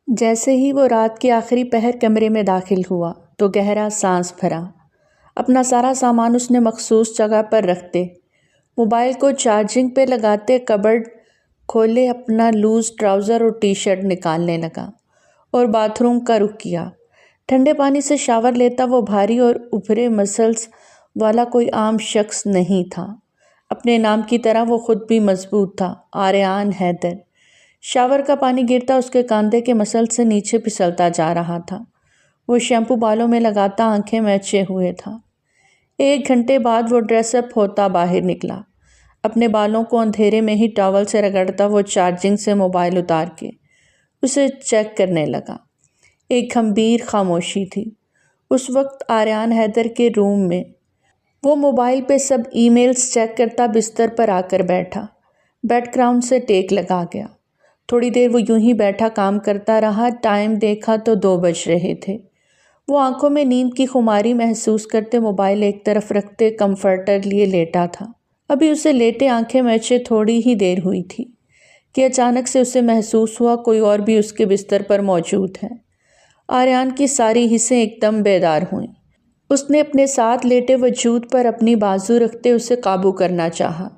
جیسے ہی وہ رات کے آخری پہر کمرے میں داخل ہوا تو گہرا سانس بھرا۔ اپنا سارا سامان اس نے مخصوص جگہ پر رکھتے، موبائل کو چارجنگ پہ لگاتے کبرڈ کھولے، اپنا لوز ٹراؤزر اور ٹی شرٹ نکالنے لگا اور باتھ روم کا رخ کیا۔ ٹھنڈے پانی سے شاور لیتا وہ بھاری اور ابھرے مسلز والا کوئی عام شخص نہیں تھا۔ اپنے نام کی طرح وہ خود بھی مضبوط تھا، آریان حیدر۔ شاور کا پانی گرتا اس کے کاندھے کے مسل سے نیچے پھسلتا جا رہا تھا۔ وہ شیمپو بالوں میں لگاتا آنکھیں میچے ہوئے تھا۔ 1 گھنٹے بعد وہ ڈریس اپ ہوتا باہر نکلا۔ اپنے بالوں کو اندھیرے میں ہی ٹاول سے رگڑتا وہ چارجنگ سے موبائل اتار کے اسے چیک کرنے لگا۔ ایک گھمبیر خاموشی تھی اس وقت آریان حیدر کے روم میں۔ وہ موبائل پہ سب ای میلز چیک کرتا بستر پر آ کر بیٹھا، بیک گراؤنڈ سے ٹیک لگا گیا۔ تھوڑی دیر وہ یوں ہی بیٹھا کام کرتا رہا۔ ٹائم دیکھا تو 2 بج رہے تھے۔ وہ آنکھوں میں نیند کی خماری محسوس کرتے موبائل ایک طرف رکھتے کمفرٹر لیے لیٹا تھا۔ ابھی اسے لیٹے آنکھیں میچے تھوڑی ہی دیر ہوئی تھی کہ اچانک سے اسے محسوس ہوا کوئی اور بھی اس کے بستر پر موجود ہے۔ آریان کی ساری حصیں ایک دم بیدار ہوئیں۔ اس نے اپنے ساتھ لیٹے وجود پر اپنی بازو رکھتے اسے قابو کرنا چاہا،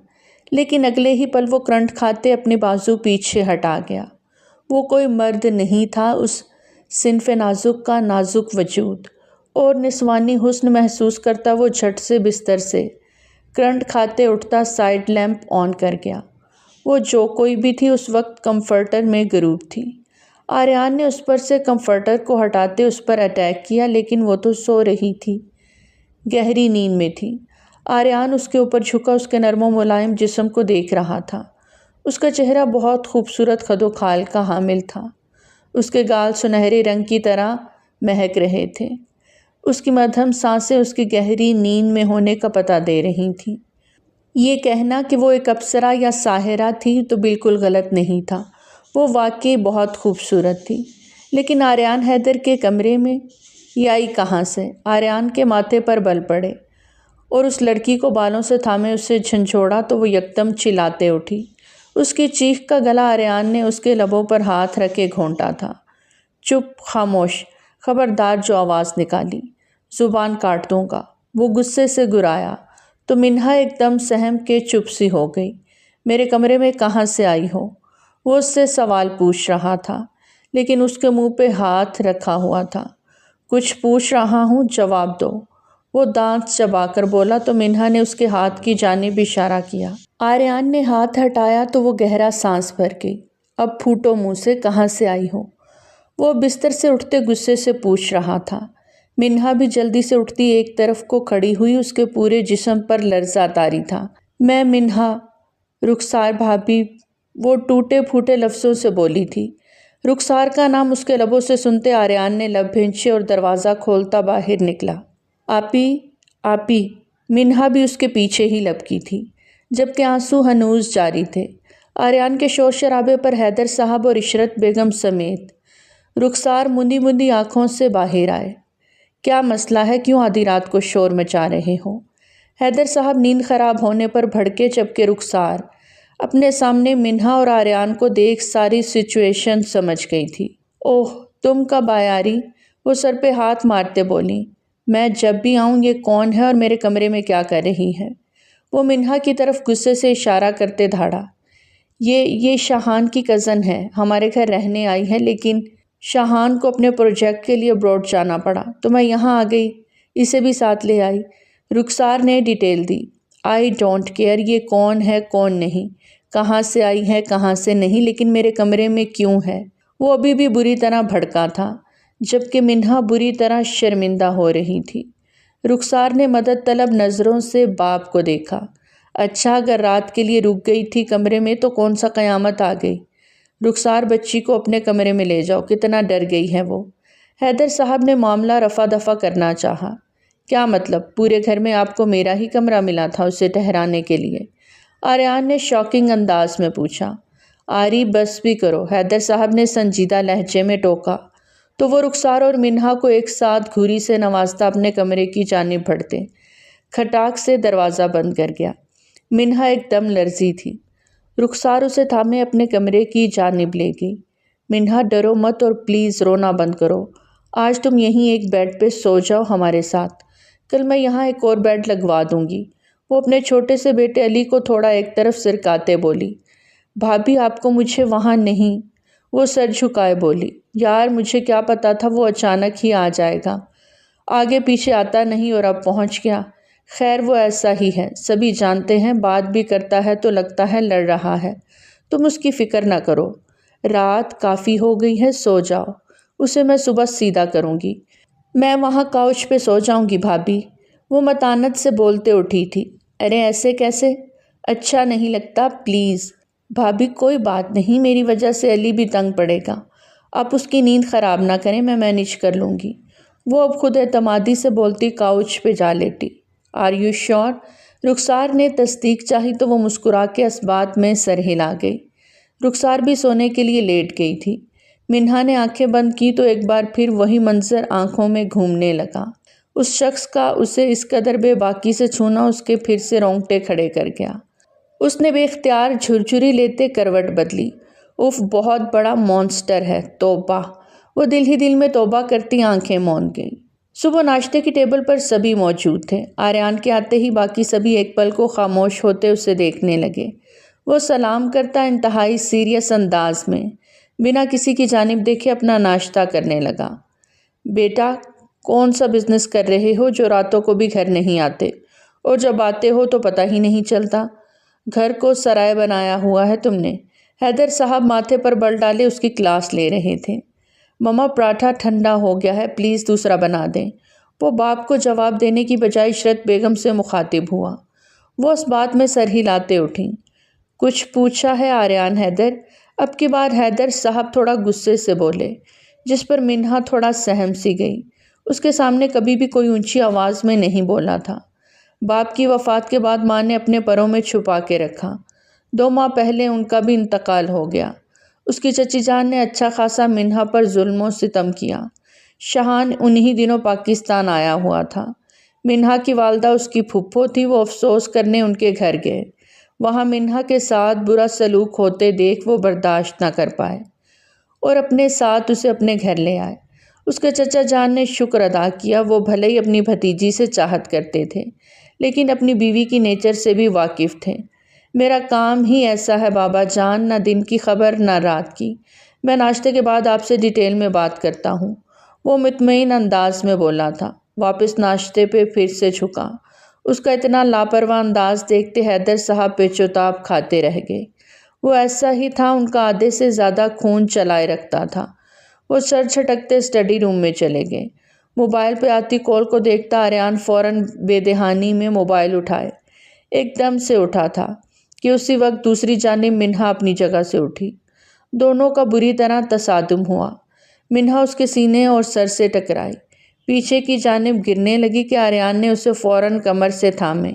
لیکن اگلے ہی پل وہ کرنٹ کھاتے اپنی بازو پیچھے ہٹا گیا۔ وہ کوئی مرد نہیں تھا، اس صنف نازک کا نازک وجود اور نسوانی حسن محسوس کرتا وہ جھٹ سے بستر سے کرنٹ کھاتے اٹھتا سائیڈ لیمپ آن کر گیا۔ وہ جو کوئی بھی تھی اس وقت کمفرٹر میں غروب تھی۔ آریان نے اس پر سے کمفرٹر کو ہٹاتے اس پر اٹیک کیا، لیکن وہ تو سو رہی تھی، گہری نیند میں تھی۔ آریان اس کے اوپر جھکا اس کے نرم و ملائم جسم کو دیکھ رہا تھا۔ اس کا چہرہ بہت خوبصورت خد و خال کا حامل تھا۔ اس کے گال سنہرے رنگ کی طرح مہک رہے تھے۔ اس کی مدھم سانسیں اس کی گہری نیند میں ہونے کا پتہ دے رہی تھیں۔ یہ کہنا کہ وہ ایک اپسرا یا ساحرہ تھی تو بالکل غلط نہیں تھا، وہ واقعی بہت خوبصورت تھی۔ لیکن آریان حیدر کے کمرے میں یہ آئی کہاں سے؟ آریان کے ماتھے پر بل پڑے اور اس لڑکی کو بالوں سے تھامے اسے جھنجھوڑا تو وہ یکدم چلاتے اٹھی۔ اس کی چیخ کا گلا آریان نے اس کے لبوں پر ہاتھ رکھے گھونٹا تھا۔ چپ، خاموش، خبردار جو آواز نکالی زبان کاٹ دوں گا۔ وہ غصے سے گرایا تو منہا ایک دم سہم کے چپ سی ہو گئی۔ میرے کمرے میں کہاں سے آئی ہو؟ وہ اس سے سوال پوچھ رہا تھا، لیکن اس کے منہ پہ ہاتھ رکھا ہوا تھا۔ کچھ پوچھ رہا ہوں، جواب دو، وہ دانت چبا کر بولا تو منہا نے اس کے ہاتھ کی جانب اشارہ کیا۔ آریان نے ہاتھ ہٹایا تو وہ گہرا سانس بھر گئی۔ اب پھوٹو منہ سے، کہاں سے آئی ہو؟ وہ بستر سے اٹھتے غصے سے پوچھ رہا تھا۔ منہا بھی جلدی سے اٹھتی ایک طرف کو کھڑی ہوئی، اس کے پورے جسم پر لرزہ طاری تھا۔ میں منہا، رخسار بھابھی، وہ ٹوٹے پھوٹے لفظوں سے بولی تھی۔ رخسار کا نام اس کے لبوں سے سنتے آریان نے لب بھینچے اور دروازہ کھولتا باہر نکلا۔ آپی، آپی، منہا بھی اس کے پیچھے ہی لپکی تھی، جبکہ آنسو ہنوز جاری تھے۔ آریان کے شور شرابے پر حیدر صاحب اور عشرت بیگم سمیت رخسار مندی مندی آنکھوں سے باہر آئے۔ کیا مسئلہ ہے؟ کیوں آدھی رات کو شور مچا رہے ہو؟ حیدر صاحب نیند خراب ہونے پر بھڑکے، جبکہ رخسار اپنے سامنے منہا اور آریان کو دیکھ ساری سچویشن سمجھ گئی تھی۔ اوہ، تم کب آئے آری؟ وہ سر پہ ہاتھ مارتے بولی۔ میں جب بھی آؤں، یہ کون ہے اور میرے کمرے میں کیا کر رہی ہے؟ وہ منہا کی طرف غصے سے اشارہ کرتے دھاڑا۔ یہ شاہان کی کزن ہے، ہمارے گھر رہنے آئی ہے، لیکن شاہان کو اپنے پروجیکٹ کے لیے ابروڈ جانا پڑا تو میں یہاں آ گئی، اسے بھی ساتھ لے آئی۔ رخسار نے detail the. I don't care یہ کون ہے کون نہیں، کہاں سے آئی ہے کہاں سے نہیں، لیکن میرے کمرے میں کیوں ہے؟ وہ ابھی بھی بری طرح بھڑکا تھا، جبکہ منہا بری طرح شرمندہ ہو رہی تھی۔ رخسار نے مدد طلب نظروں سے باپ کو دیکھا۔ اچھا، اگر رات کے لیے رک گئی تھی کمرے میں تو کون سا قیامت آ گئی؟ رخسار، بچی کو اپنے کمرے میں لے جاؤ، کتنا ڈر گئی ہے وہ۔ حیدر صاحب نے معاملہ رفع دفع کرنا چاہا۔ کیا مطلب؟ پورے گھر میں آپ کو میرا ہی کمرہ ملا تھا اسے ٹھہرانے کے لیے؟ آریان نے شاکنگ انداز میں پوچھا۔ آری، بس بھی کرو، حیدر صاحب نے سنجیدہ لہجے میں ٹوکا تو وہ رخسار اور منہا کو ایک ساتھ گھوری سے نوازتا اپنے کمرے کی جانب بڑھتے کھٹاک سے دروازہ بند کر گیا۔ منہا ایک دم لرزی تھی۔ رخسار اسے تھامے اپنے کمرے کی جانب لے گئی۔ منہا ڈرو مت اور پلیز رونا بند کرو، آج تم یہیں ایک بیڈ پہ سو جاؤ ہمارے ساتھ، کل میں یہاں ایک اور بیڈ لگوا دوں گی۔ وہ اپنے چھوٹے سے بیٹے علی کو تھوڑا ایک طرف سرکاتے بولی۔ بھابھی آپ کو مجھے وہاں نہیں، وہ سر جھکائے بولی۔ یار مجھے کیا پتا تھا وہ اچانک ہی آ جائے گا، آگے پیچھے آتا نہیں اور اب پہنچ گیا۔ خیر وہ ایسا ہی ہے، سبھی جانتے ہیں، بات بھی کرتا ہے تو لگتا ہے لڑ رہا ہے، تم اس کی فکر نہ کرو۔ رات کافی ہو گئی ہے، سو جاؤ، اسے میں صبح سیدھا کروں گی۔ میں وہاں کاؤچ پہ سو جاؤں گی بھابھی، وہ متانت سے بولتے اٹھی تھی۔ ارے ایسے کیسے، اچھا نہیں لگتا، پلیز۔ بھابھی کوئی بات نہیں، میری وجہ سے علی بھی تنگ پڑے گا، آپ اس کی نیند خراب نہ کریں، میں مینیج کر لوں گی۔ وہ اب خود اعتمادی سے بولتی کاؤچ پہ جا لیٹی۔ Are you sure? رخسار نے تصدیق چاہی تو وہ مسکرا کے اس بات میں سر ہلا گئی۔ رخسار بھی سونے کے لیے لیٹ گئی تھی۔ منہا نے آنکھیں بند کی تو ایک بار پھر وہی منظر آنکھوں میں گھومنے لگا۔ اس شخص کا اسے اس قدر بے باکی سے چھونا اس کے پھر سے رونگٹے کھڑے کر گیا۔ اس نے بے اختیار جھرجھری لیتے کروٹ بدلی۔ اف بہت بڑا مونسٹر ہے، توبہ! وہ دل ہی دل میں توبہ کرتی آنکھیں موند گئی۔ صبح ناشتے کی ٹیبل پر سبھی موجود تھے۔ آریان کے آتے ہی باقی سبھی ایک پل کو خاموش ہوتے اسے دیکھنے لگے۔ وہ سلام کرتا انتہائی سیریس انداز میں بنا کسی کی جانب دیکھے اپنا ناشتہ کرنے لگا۔ بیٹا کون سا بزنس کر رہے ہو جو راتوں کو بھی گھر نہیں آتے، اور جب آتے ہو تو پتہ ہی نہیں چلتا؟ گھر کو سرائے بنایا ہوا ہے تم نے۔ حیدر صاحب ماتھے پر بل ڈالے اس کی کلاس لے رہے تھے۔ مما پراٹھا ٹھنڈا ہو گیا ہے، پلیز دوسرا بنا دیں۔ وہ باپ کو جواب دینے کی بجائے عشرت بیگم سے مخاطب ہوا۔ وہ اس بات میں سر ہلاتے اٹھیں۔ کچھ پوچھا ہے آریان حیدر؟ اب کی بار حیدر صاحب تھوڑا غصے سے بولے، جس پر منہا تھوڑا سہم سی گئی۔ اس کے سامنے کبھی بھی کوئی اونچی آواز میں نہیں بولا تھا۔ باپ کی وفات کے بعد ماں نے اپنے پروں میں چھپا کے رکھا۔ 2 ماہ پہلے ان کا بھی انتقال ہو گیا۔ اس کی چچی جان نے اچھا خاصا منہا پر ظلم و ستم کیا۔ شہان انہی دنوں پاکستان آیا ہوا تھا۔ منہا کی والدہ اس کی پھپھو تھی، وہ افسوس کرنے ان کے گھر گئے۔ وہاں منہا کے ساتھ برا سلوک ہوتے دیکھ وہ برداشت نہ کر پائے اور اپنے ساتھ اسے اپنے گھر لے آئے۔ اس کے چچا جان نے شکر ادا کیا، وہ بھلے ہی اپنی بھتیجی سے چاہت کرتے تھے لیکن اپنی بیوی کی نیچر سے بھی واقف تھے۔ میرا کام ہی ایسا ہے بابا جان، نہ دن کی خبر نہ رات کی، میں ناشتے کے بعد آپ سے ڈیٹیل میں بات کرتا ہوں، وہ مطمئن انداز میں بولا تھا۔ واپس ناشتے پہ پھر سے جھکا۔ اس کا اتنا لاپرواہ انداز دیکھتے حیدر صاحب پیچوتاب کھاتے رہ گئے۔ وہ ایسا ہی تھا، ان کا آدھے سے زیادہ خون چلائے رکھتا تھا۔ وہ سر جھٹکتے اسٹڈی روم میں چلے گئے۔ موبائل پہ آتی کال کو دیکھتا آریان فوراً بے دہانی میں موبائل اٹھائے۔ ایک دم سے اٹھا تھا کہ اسی وقت دوسری جانب منہا اپنی جگہ سے اٹھی۔ دونوں کا بری طرح تصادم ہوا۔ منہا اس کے سینے اور سر سے ٹکرائی، پیچھے کی جانب گرنے لگی کہ آریان نے اسے فوراً کمر سے تھامے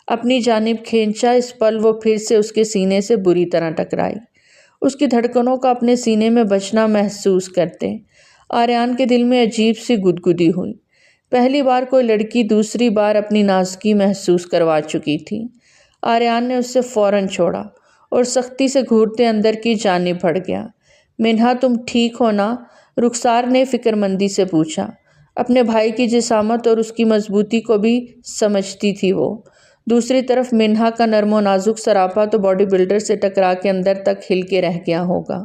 اپنی جانب کھینچا۔ اس پل وہ پھر سے اس کے سینے سے بری طرح ٹکرائی۔ اس کی دھڑکنوں کا اپنے سینے میں بجنا محسوس کرتے آریان کے دل میں عجیب سی گدگدی ہوئی۔ پہلی بار کوئی لڑکی دوسری بار اپنی نازکی محسوس کروا چکی تھی۔ آریان نے اسے فوراً چھوڑا اور سختی سے گھورتے اندر کی جانب بڑھ گیا۔ منہا تم ٹھیک ہو نا؟ رخسار نے فکر مندی سے پوچھا۔ اپنے بھائی کی جسامت اور اس کی مضبوطی کو بھی سمجھتی تھی وہ۔ دوسری طرف منہا کا نرم و نازک سراپا تو باڈی بلڈر سے ٹکرا کے اندر تک ہل کے رہ گیا ہوگا۔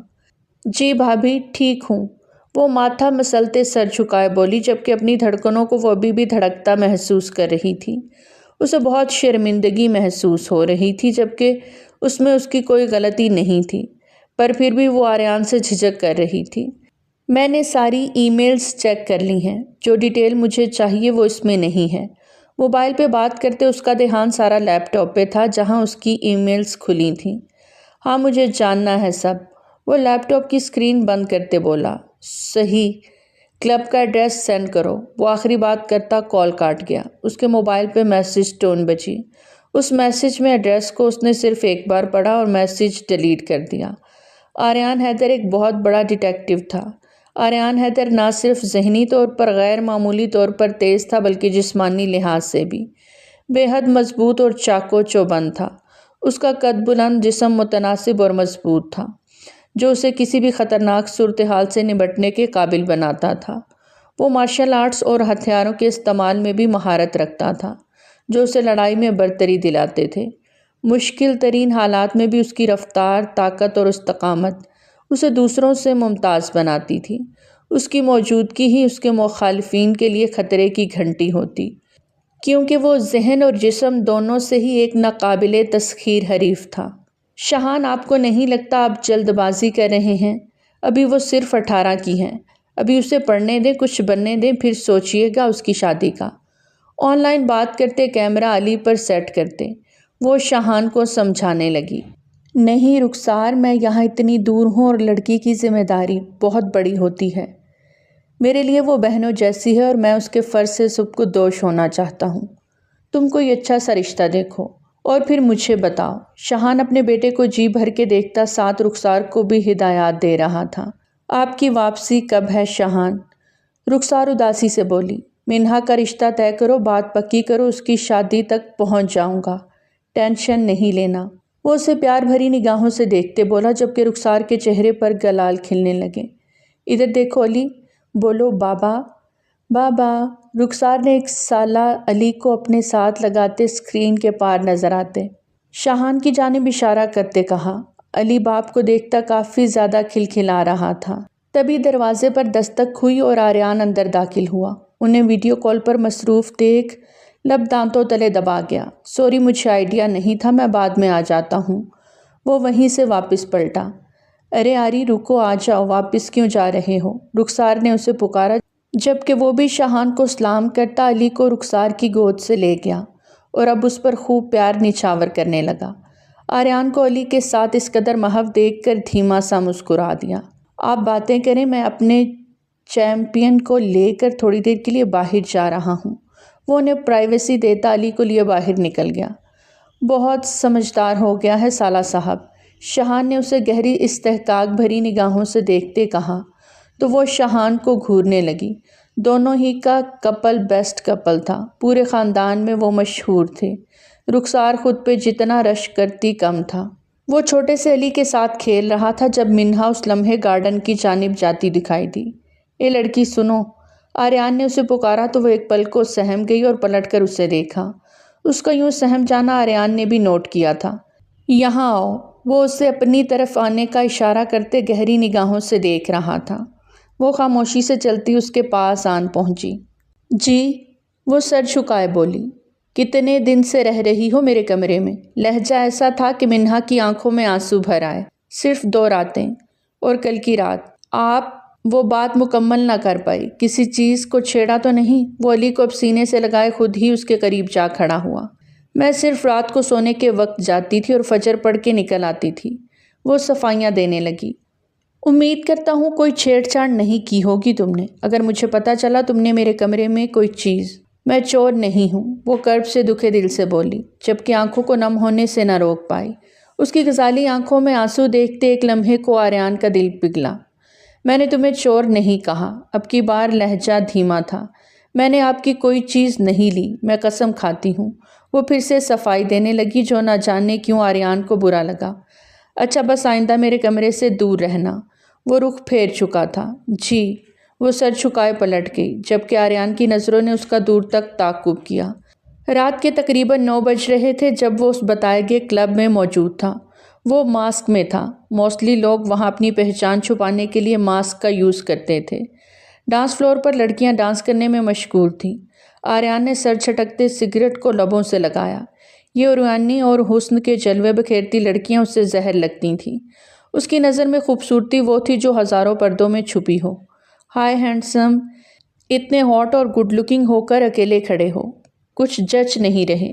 جی بھابھی ٹھیک ہوں، وہ ماتھا مسلتے سر جھکائے بولی، جبکہ اپنی دھڑکنوں کو وہ ابھی بھی دھڑکتا محسوس کر رہی تھی۔ اسے بہت شرمندگی محسوس ہو رہی تھی، جبکہ اس میں اس کی کوئی غلطی نہیں تھی، پر پھر بھی وہ آریان سے جھجک کر رہی تھی۔ میں نے ساری ای میلز چیک کر لی ہیں، جو ڈیٹیل مجھے چاہیے وہ اس میں نہیں ہے۔ موبائل پہ بات کرتے اس کا دھیان سارا لیپ ٹاپ پہ تھا جہاں اس کی ای میلز کھلی تھیں۔ ہاں مجھے جاننا ہے سب، وہ لیپ ٹاپ کی اسکرین بند کرتے بولا۔ صحیح، کلب کا ایڈریس سینڈ کرو۔ وہ آخری بات کرتا کال کاٹ گیا۔ اس کے موبائل پہ میسج ٹون بجی۔ اس میسج میں ایڈریس کو اس نے صرف ایک بار پڑھا اور میسج ڈیلیٹ کر دیا۔ آریان حیدر ایک بہت بڑا ڈیٹیکٹیو تھا۔ آریان حیدر نہ صرف ذہنی طور پر غیر معمولی طور پر تیز تھا بلکہ جسمانی لحاظ سے بھی بے حد مضبوط اور چاق و چوبند تھا۔ اس کا قد بلند، جسم متناسب اور مضبوط تھا۔ جو اسے کسی بھی خطرناک صورتحال سے نمٹنے کے قابل بناتا تھا۔ وہ مارشل آرٹس اور ہتھیاروں کے استعمال میں بھی مہارت رکھتا تھا جو اسے لڑائی میں برتری دلاتے تھے۔ مشکل ترین حالات میں بھی اس کی رفتار، طاقت اور استقامت اسے دوسروں سے ممتاز بناتی تھی۔ اس کی موجودگی ہی اس کے مخالفین کے لیے خطرے کی گھنٹی ہوتی، کیونکہ وہ ذہن اور جسم دونوں سے ہی ایک ناقابل تسخیر حریف تھا۔ شاہان، آپ کو نہیں لگتا آپ جلد بازی کر رہے ہیں؟ ابھی وہ صرف 18 کی ہیں، ابھی اسے پڑھنے دیں، کچھ بننے دیں، پھر سوچئے گا اس کی شادی کا۔ آن لائن بات کرتے کیمرہ علی پر سیٹ کرتے وہ شاہان کو سمجھانے لگی۔ نہیں رخسار، میں یہاں اتنی دور ہوں اور لڑکی کی ذمہ داری بہت بڑی ہوتی ہے۔ میرے لیے وہ بہنوں جیسی ہے اور میں اس کے فرض سے سب کو دوش ہونا چاہتا ہوں۔ تم کوئی اچھا سا رشتہ دیکھو اور پھر مجھے بتاؤ۔ شاہان اپنے بیٹے کو جی بھر کے دیکھتا ساتھ رخسار کو بھی ہدایات دے رہا تھا۔ آپ کی واپسی کب ہے شاہان؟ رخسار اداسی سے بولی۔ منہا کا رشتہ طے کرو، بات پکی کرو، اس کی شادی تک پہنچ جاؤں گا، ٹینشن نہیں لینا۔ وہ اسے پیار بھری نگاہوں سے دیکھتے بولا، جبکہ رخسار کے چہرے پر گلال کھلنے لگے۔ ادھر دیکھو علی، بولو بابا بابا۔ رخسار نے 1 سالہ علی کو اپنے ساتھ لگاتے اسکرین کے پار نظر آتے شاہان کی جانب اشارہ کرتے کہا۔ علی باپ کو دیکھتا کافی زیادہ کھلکھلا رہا تھا۔ تبھی دروازے پر دستک ہوئی اور آریان اندر داخل ہوا۔ انہیں ویڈیو کال پر مصروف دیکھ لب دانتوں تلے دبا گیا۔ سوری، مجھے آئیڈیا نہیں تھا، میں بعد میں آ جاتا ہوں۔ وہ وہیں سے واپس پلٹا۔ ارے آری رکو، آ جاؤ، واپس کیوں جا رہے ہو؟ رخسار نے اسے پکارا، جبکہ وہ بھی شاہان کو سلام کرتا علی کو رخسار کی گود سے لے گیا اور اب اس پر خوب پیار نچھاور کرنے لگا۔ آریان کو علی کے ساتھ اس قدر محو دیکھ کر دھیما سا مسکرا دیا۔ آپ باتیں کریں، میں اپنے چیمپئن کو لے کر تھوڑی دیر کے لیے باہر جا رہا ہوں۔ وہ انہیں پرائیویسی دیتا علی کو لیے باہر نکل گیا۔ بہت سمجھدار ہو گیا ہے سالہ صاحب، شاہان نے اسے گہری استحقاق بھری نگاہوں سے دیکھتے کہا تو وہ شاہان کو گھورنے لگی۔ دونوں ہی کا کپل بیسٹ کپل تھا، پورے خاندان میں وہ مشہور تھے۔ رخسار خود پہ جتنا رشک کرتی کم تھا۔ وہ چھوٹے سے علی کے ساتھ کھیل رہا تھا جب منہا اس لمحے گارڈن کی جانب جاتی دکھائی دی۔ اے لڑکی سنو، آریان نے اسے پکارا تو وہ ایک پل کو سہم گئی اور پلٹ کر اسے دیکھا۔ اس کا یوں سہم جانا آریان نے بھی نوٹ کیا تھا۔ یہاں آؤ، وہ اسے اپنی طرف آنے کا اشارہ کرتے گہری نگاہوں سے دیکھ رہا تھا۔ وہ خاموشی سے چلتی اس کے پاس آن پہنچی۔ جی، وہ سر جھکائے بولی۔ کتنے دن سے رہ رہی ہو میرے کمرے میں؟ لہجہ ایسا تھا کہ منہا کی آنکھوں میں آنسو بھر آئے۔ صرف 2 راتیں اور کل کی رات۔ آپ وہ بات مکمل نہ کر پائی۔ کسی چیز کو چھیڑا تو نہیں؟ وہ علی کو اب سینے سے لگائے خود ہی اس کے قریب جا کھڑا ہوا۔ میں صرف رات کو سونے کے وقت جاتی تھی اور فجر پڑھ کے نکل آتی تھی، وہ صفائیاں دینے لگی۔ امید کرتا ہوں کوئی چھیڑ چھاڑ نہیں کی ہوگی تم نے، اگر مجھے پتہ چلا تم نے میرے کمرے میں کوئی چیز۔ میں چور نہیں ہوں، وہ کرب سے دکھے دل سے بولی، جبکہ آنکھوں کو نم ہونے سے نہ روک پائی۔ اس کی غزالی آنکھوں میں آنسو دیکھتے ایک لمحے کو آریان کا دل پگھلا۔ میں نے تمہیں چور نہیں کہا، اب کی بار لہجہ دھیما تھا۔ میں نے آپ کی کوئی چیز نہیں لی، میں قسم کھاتی ہوں۔ وہ پھر سے صفائی دینے لگی جو نہ جانے کیوں آریان کو برا لگا۔ اچھا بس آئندہ میرے کمرے سے دور رہنا۔ وہ رخ پھیر چکا تھا۔ جی، وہ سر جھکائے پلٹ گئی، جبکہ آریان کی نظروں نے اس کا دور تک تعاقب کیا۔ رات کے تقریباً 9 بج رہے تھے جب وہ اس بتائے گئے کلب میں موجود تھا۔ وہ ماسک میں تھا، موسٹلی لوگ وہاں اپنی پہچان چھپانے کے لیے ماسک کا یوز کرتے تھے۔ ڈانس فلور پر لڑکیاں ڈانس کرنے میں مشغول تھیں۔ آریان نے سر چھٹکتے سگریٹ کو لبوں سے لگایا۔ یہ عریانی اور حسن کے جلوے بکھیرتی لڑکیاں اسے زہر لگتی تھیں۔ اس کی نظر میں خوبصورتی وہ تھی جو ہزاروں پردوں میں چھپی ہو۔ ہائے ہینڈسم، اتنے ہاٹ اور گڈ لکنگ ہو کر اکیلے کھڑے ہو، کچھ جچ نہیں رہے۔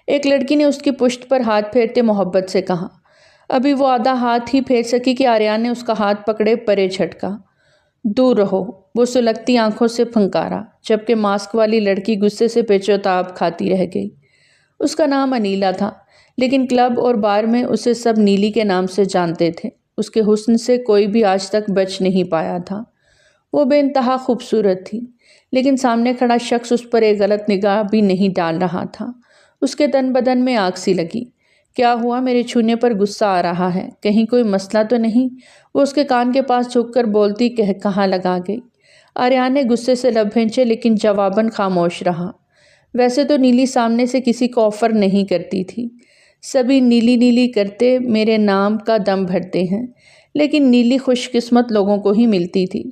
ایک لڑکی نے اس کی پشت پر ہاتھ پھیرتے محبت سے کہا۔ ابھی وہ آدھا ہاتھ ہی پھیر سکی کہ آریان نے اس کا ہاتھ پکڑے پرے جھٹکا۔ دور رہو، وہ سلگتی آنکھوں سے پھنکارا، جبکہ ماسک والی لڑکی غصے سے پیچ و تاب کھاتی رہ گئی۔ اس کا نام انیلا تھا، لیکن کلب اور بار میں اسے سب نیلی کے نام سے جانتے تھے۔ اس کے حسن سے کوئی بھی آج تک بچ نہیں پایا تھا۔ وہ بے انتہا خوبصورت تھی، لیکن سامنے کھڑا شخص اس پر ایک غلط نگاہ بھی نہیں ڈال رہا تھا۔ اس کے تن بدن میں آگ سی لگی۔ کیا ہوا؟ میرے چھونے پر غصہ آ رہا ہے، کہیں کوئی مسئلہ تو نہیں؟ وہ اس کے کان کے پاس جھک کر بولتی کہاں لگا گئی۔ آریان نے غصے سے لب بھینچے لیکن جواباً خاموش رہا۔ ویسے تو نیلی سامنے سے کسی کو آفر نہیں کرتی تھی، سبھی نیلی نیلی کرتے میرے نام کا دم بھرتے ہیں، لیکن نیلی خوش قسمت لوگوں کو ہی ملتی تھی۔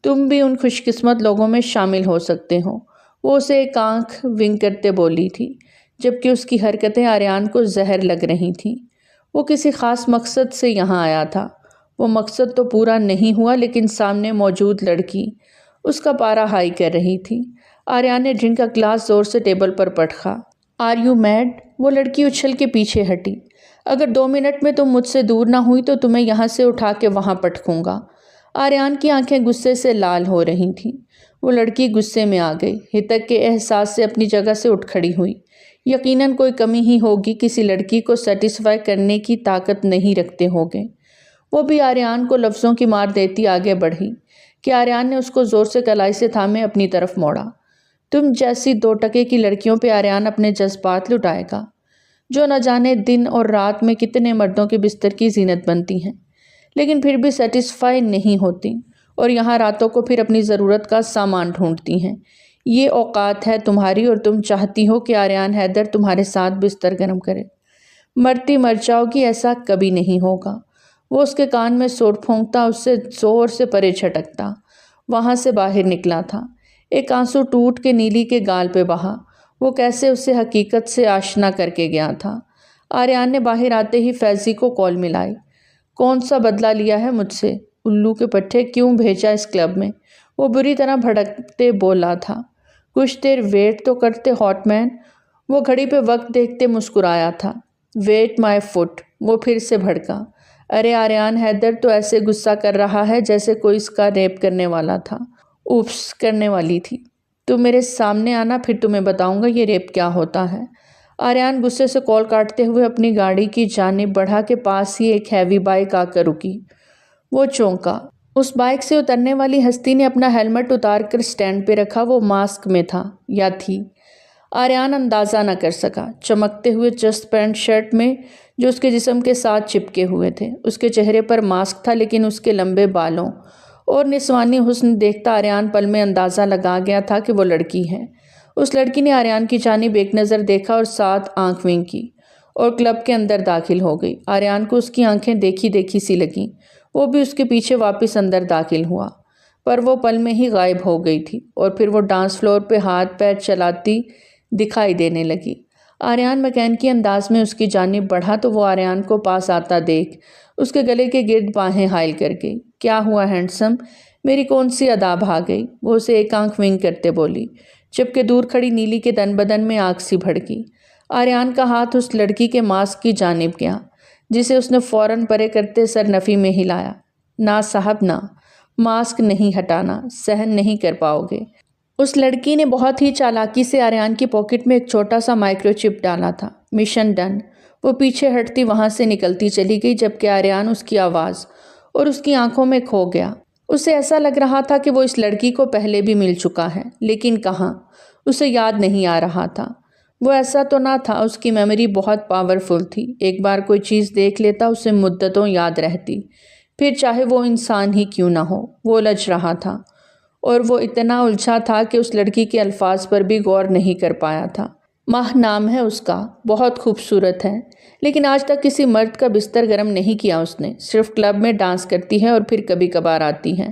تم بھی ان خوش قسمت لوگوں میں شامل ہو سکتے ہو۔ وہ اسے ایک آنکھ ونک کرتے بولی تھی، جبکہ اس کی حرکتیں آریان کو زہر لگ رہی تھیں۔ وہ کسی خاص مقصد سے یہاں آیا تھا۔ وہ مقصد تو پورا نہیں ہوا، لیکن سامنے موجود لڑکی اس کا پارا ہائی کر رہی تھی۔ آریان نے ڈرنک کا گلاس زور سے ٹیبل پر پٹخا۔ Are you mad? وہ لڑکی اچھل کے پیچھے ہٹی۔ اگر 2 منٹ میں تم مجھ سے دور نہ ہوئی تو تمہیں یہاں سے اٹھا کے وہاں پٹکوں گا۔ آریان کی آنکھیں غصے سے لال ہو رہی تھیں۔ وہ لڑکی غصے میں آ گئی، ہتک کے احساس سے اپنی جگہ سے اٹھ کھڑی ہوئی۔ یقیناً کوئی کمی ہی ہوگی، کسی لڑکی کو سیٹسفائی کرنے کی طاقت نہیں رکھتے ہوگے۔ وہ بھی آریان کو لفظوں کی مار دیتی آگے بڑھی کہ آریان نے اس کو زور سے کلائی سے تھامے اپنی طرف موڑا۔ تم جیسی 2 ٹکے کی لڑکیوں پہ آریان اپنے جذبات لٹائے گا، جو نہ جانے دن اور رات میں کتنے مردوں کے بستر کی زینت بنتی ہیں، لیکن پھر بھی سیٹسفائی نہیں ہوتی، اور یہاں راتوں کو پھر اپنی ضرورت کا سامان ڈھونڈتی ہیں۔ یہ اوقات ہے تمہاری، اور تم چاہتی ہو کہ آریان حیدر تمہارے ساتھ بستر گرم کرے۔ مرتی مر جاؤ گی، ایسا کبھی نہیں ہوگا۔ وہ اس کے کان میں سوٹ پھونکتا، اس سے زور سے پرے چھٹکتا۔ وہاں سے باہر نکلا تھا۔ ایک آنسو ٹوٹ کے نیلی کے گال پہ بہا۔ وہ کیسے اسے حقیقت سے آشنا کر کے گیا تھا۔ آریان نے باہر آتے ہی فیضی کو کال ملائی۔ کون سا بدلہ لیا ہے مجھ سے؟ الو کے پٹھے، کیوں بھیجا اس کلب میں؟ وہ بری طرح بھڑکتے بولا تھا۔ کچھ دیر ویٹ تو کرتے ہاٹ مین۔ وہ گھڑی پہ وقت دیکھتے مسکرایا تھا۔ ویٹ مائی فٹ۔ وہ پھر سے بھڑکا۔ ارے آریان حیدر تو ایسے غصہ کر رہا ہے جیسے کوئی اس کا ریپ کرنے والا تھا۔ اوپس، کرنے والی تھی۔ تم میرے سامنے آنا، پھر تمہیں بتاؤں گا یہ ریپ کیا ہوتا ہے۔ آریان غصے سے کال کاٹتے ہوئے اپنی گاڑی کی جانب بڑھا کے پاس ہی ایک ہیوی بائک آ کر رکی۔ وہ چونکا۔ اس بائک سے اترنے والی ہستی نے اپنا ہیلمٹ اتار کر سٹینڈ پہ رکھا۔ وہ ماسک میں تھا یا تھی، آریان اندازہ نہ کر سکا۔ چمکتے ہوئے چست پینٹ شرٹ میں جو اس کے جسم کے ساتھ چپکے ہوئے تھے۔ اس کے چہرے پر ماسک تھا، لیکن اس کے لمبے بالوں اور نسوانی حسن دیکھتا آریان پل میں اندازہ لگا گیا تھا کہ وہ لڑکی ہے۔ اس لڑکی نے آریان کی جانب ایک نظر دیکھا اور ساتھ آنکھ ونک کی، اور کلب کے اندر داخل ہو گئی۔ آریان کو اس کی آنکھیں دیکھی دیکھی سی لگیں۔ وہ بھی اس کے پیچھے واپس اندر داخل ہوا، پر وہ پل میں ہی غائب ہو گئی تھی، اور پھر وہ ڈانس فلور پہ ہاتھ پیر چلاتی دکھائی دینے لگی۔ آریان مکینکی انداز میں اس کی جانب بڑھا تو وہ آریان کو پاس آتا دیکھ اس کے گلے کے گرد باہیں حائل کر گئی۔ کیا ہوا ہینڈسم؟ میری کون سی ادا بھا گئی؟ وہ اسے ایک آنکھ ونک کرتے بولی، جبکہ دور کھڑی نیلی کے تن بدن میں آگ سی بھڑکی۔ آریان کا ہاتھ اس لڑکی کے ماسک کی جانب گیا، جسے اس نے فوراً پرے کرتے سر نفی میں ہلایا۔ نہ صاحب نہ، ماسک نہیں ہٹانا، سہن نہیں کر پاؤ گے۔ اس لڑکی نے بہت ہی چالاکی سے آریان کی پاکٹ میں ایک چھوٹا سا مائکرو چپ ڈالا تھا۔ Mission done. وہ پیچھے ہٹتی وہاں سے نکلتی چلی گئی، جبکہ آریان اس کی آواز اور اس کی آنکھوں میں کھو گیا۔ اسے ایسا لگ رہا تھا کہ وہ اس لڑکی کو پہلے بھی مل چکا ہے، لیکن کہاں؟ اسے یاد نہیں آ رہا تھا۔ وہ ایسا تو نہ تھا، اس کی میموری بہت پاورفل تھی۔ ایک بار کوئی چیز دیکھ لیتا اسے مدتوں یاد رہتی، پھر چاہے وہ انسان ہی کیوں نہ ہو۔ وہ الجھ رہا تھا، اور وہ اتنا الجھا تھا کہ اس لڑکی کے الفاظ پر بھی غور نہیں کر پایا تھا۔ ماہ نام ہے اس کا، بہت خوبصورت ہے، لیکن آج تک کسی مرد کا بستر گرم نہیں کیا اس نے۔ صرف کلب میں ڈانس کرتی ہے اور پھر کبھی کبھار آتی ہے۔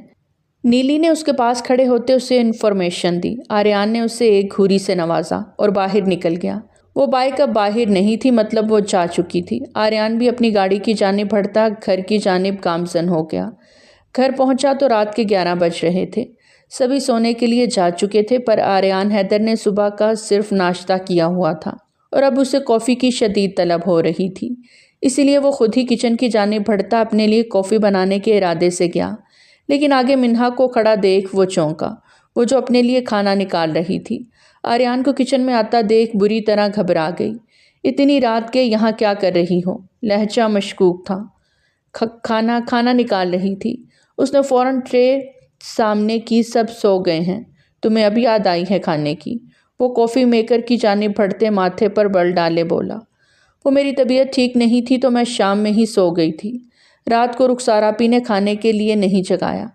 نیلی نے اس کے پاس کھڑے ہوتے اسے انفارمیشن دی۔ آریان نے اسے ایک گھوری سے نوازا اور باہر نکل گیا۔ وہ بائک اب باہر نہیں تھی، مطلب وہ جا چکی تھی۔ آریان بھی اپنی گاڑی کی جانب بڑھتا گھر کی جانب گامزن ہو گیا۔ گھر پہنچا تو رات کے 11 بج رہے تھے۔ سبھی سونے کے لیے جا چکے تھے، پر آریان حیدر نے صبح کا صرف ناشتہ کیا ہوا تھا، اور اب اسے کافی کی شدید طلب ہو رہی تھی۔ اسی لیے وہ خود ہی کچن کی جانب بڑھتا اپنے لیے کافی بنانے کے ارادے سے گیا، لیکن آگے منہا کو کھڑا دیکھ وہ چونکا، وہ جو اپنے لیے کھانا نکال رہی تھی۔ آریان کو کچن میں آتا دیکھ بری طرح گھبرا گئی۔ اتنی رات کے یہاں کیا کر رہی ہو؟ لہجہ مشکوک تھا۔ کھانا نکال رہی تھی۔ اس نے فوراً ٹرے سامنے کی، سب سو گئے ہیں، تمہیں اب یاد آئی ہے کھانے کی؟ وہ کافی میکر کی جانب بڑھتے ماتھے پر بل ڈالے بولا۔ وہ میری طبیعت ٹھیک نہیں تھی تو میں شام میں ہی سو گئی تھی۔ رات کو رخسار آپی نے کھانے کے لیے نہیں جگایا۔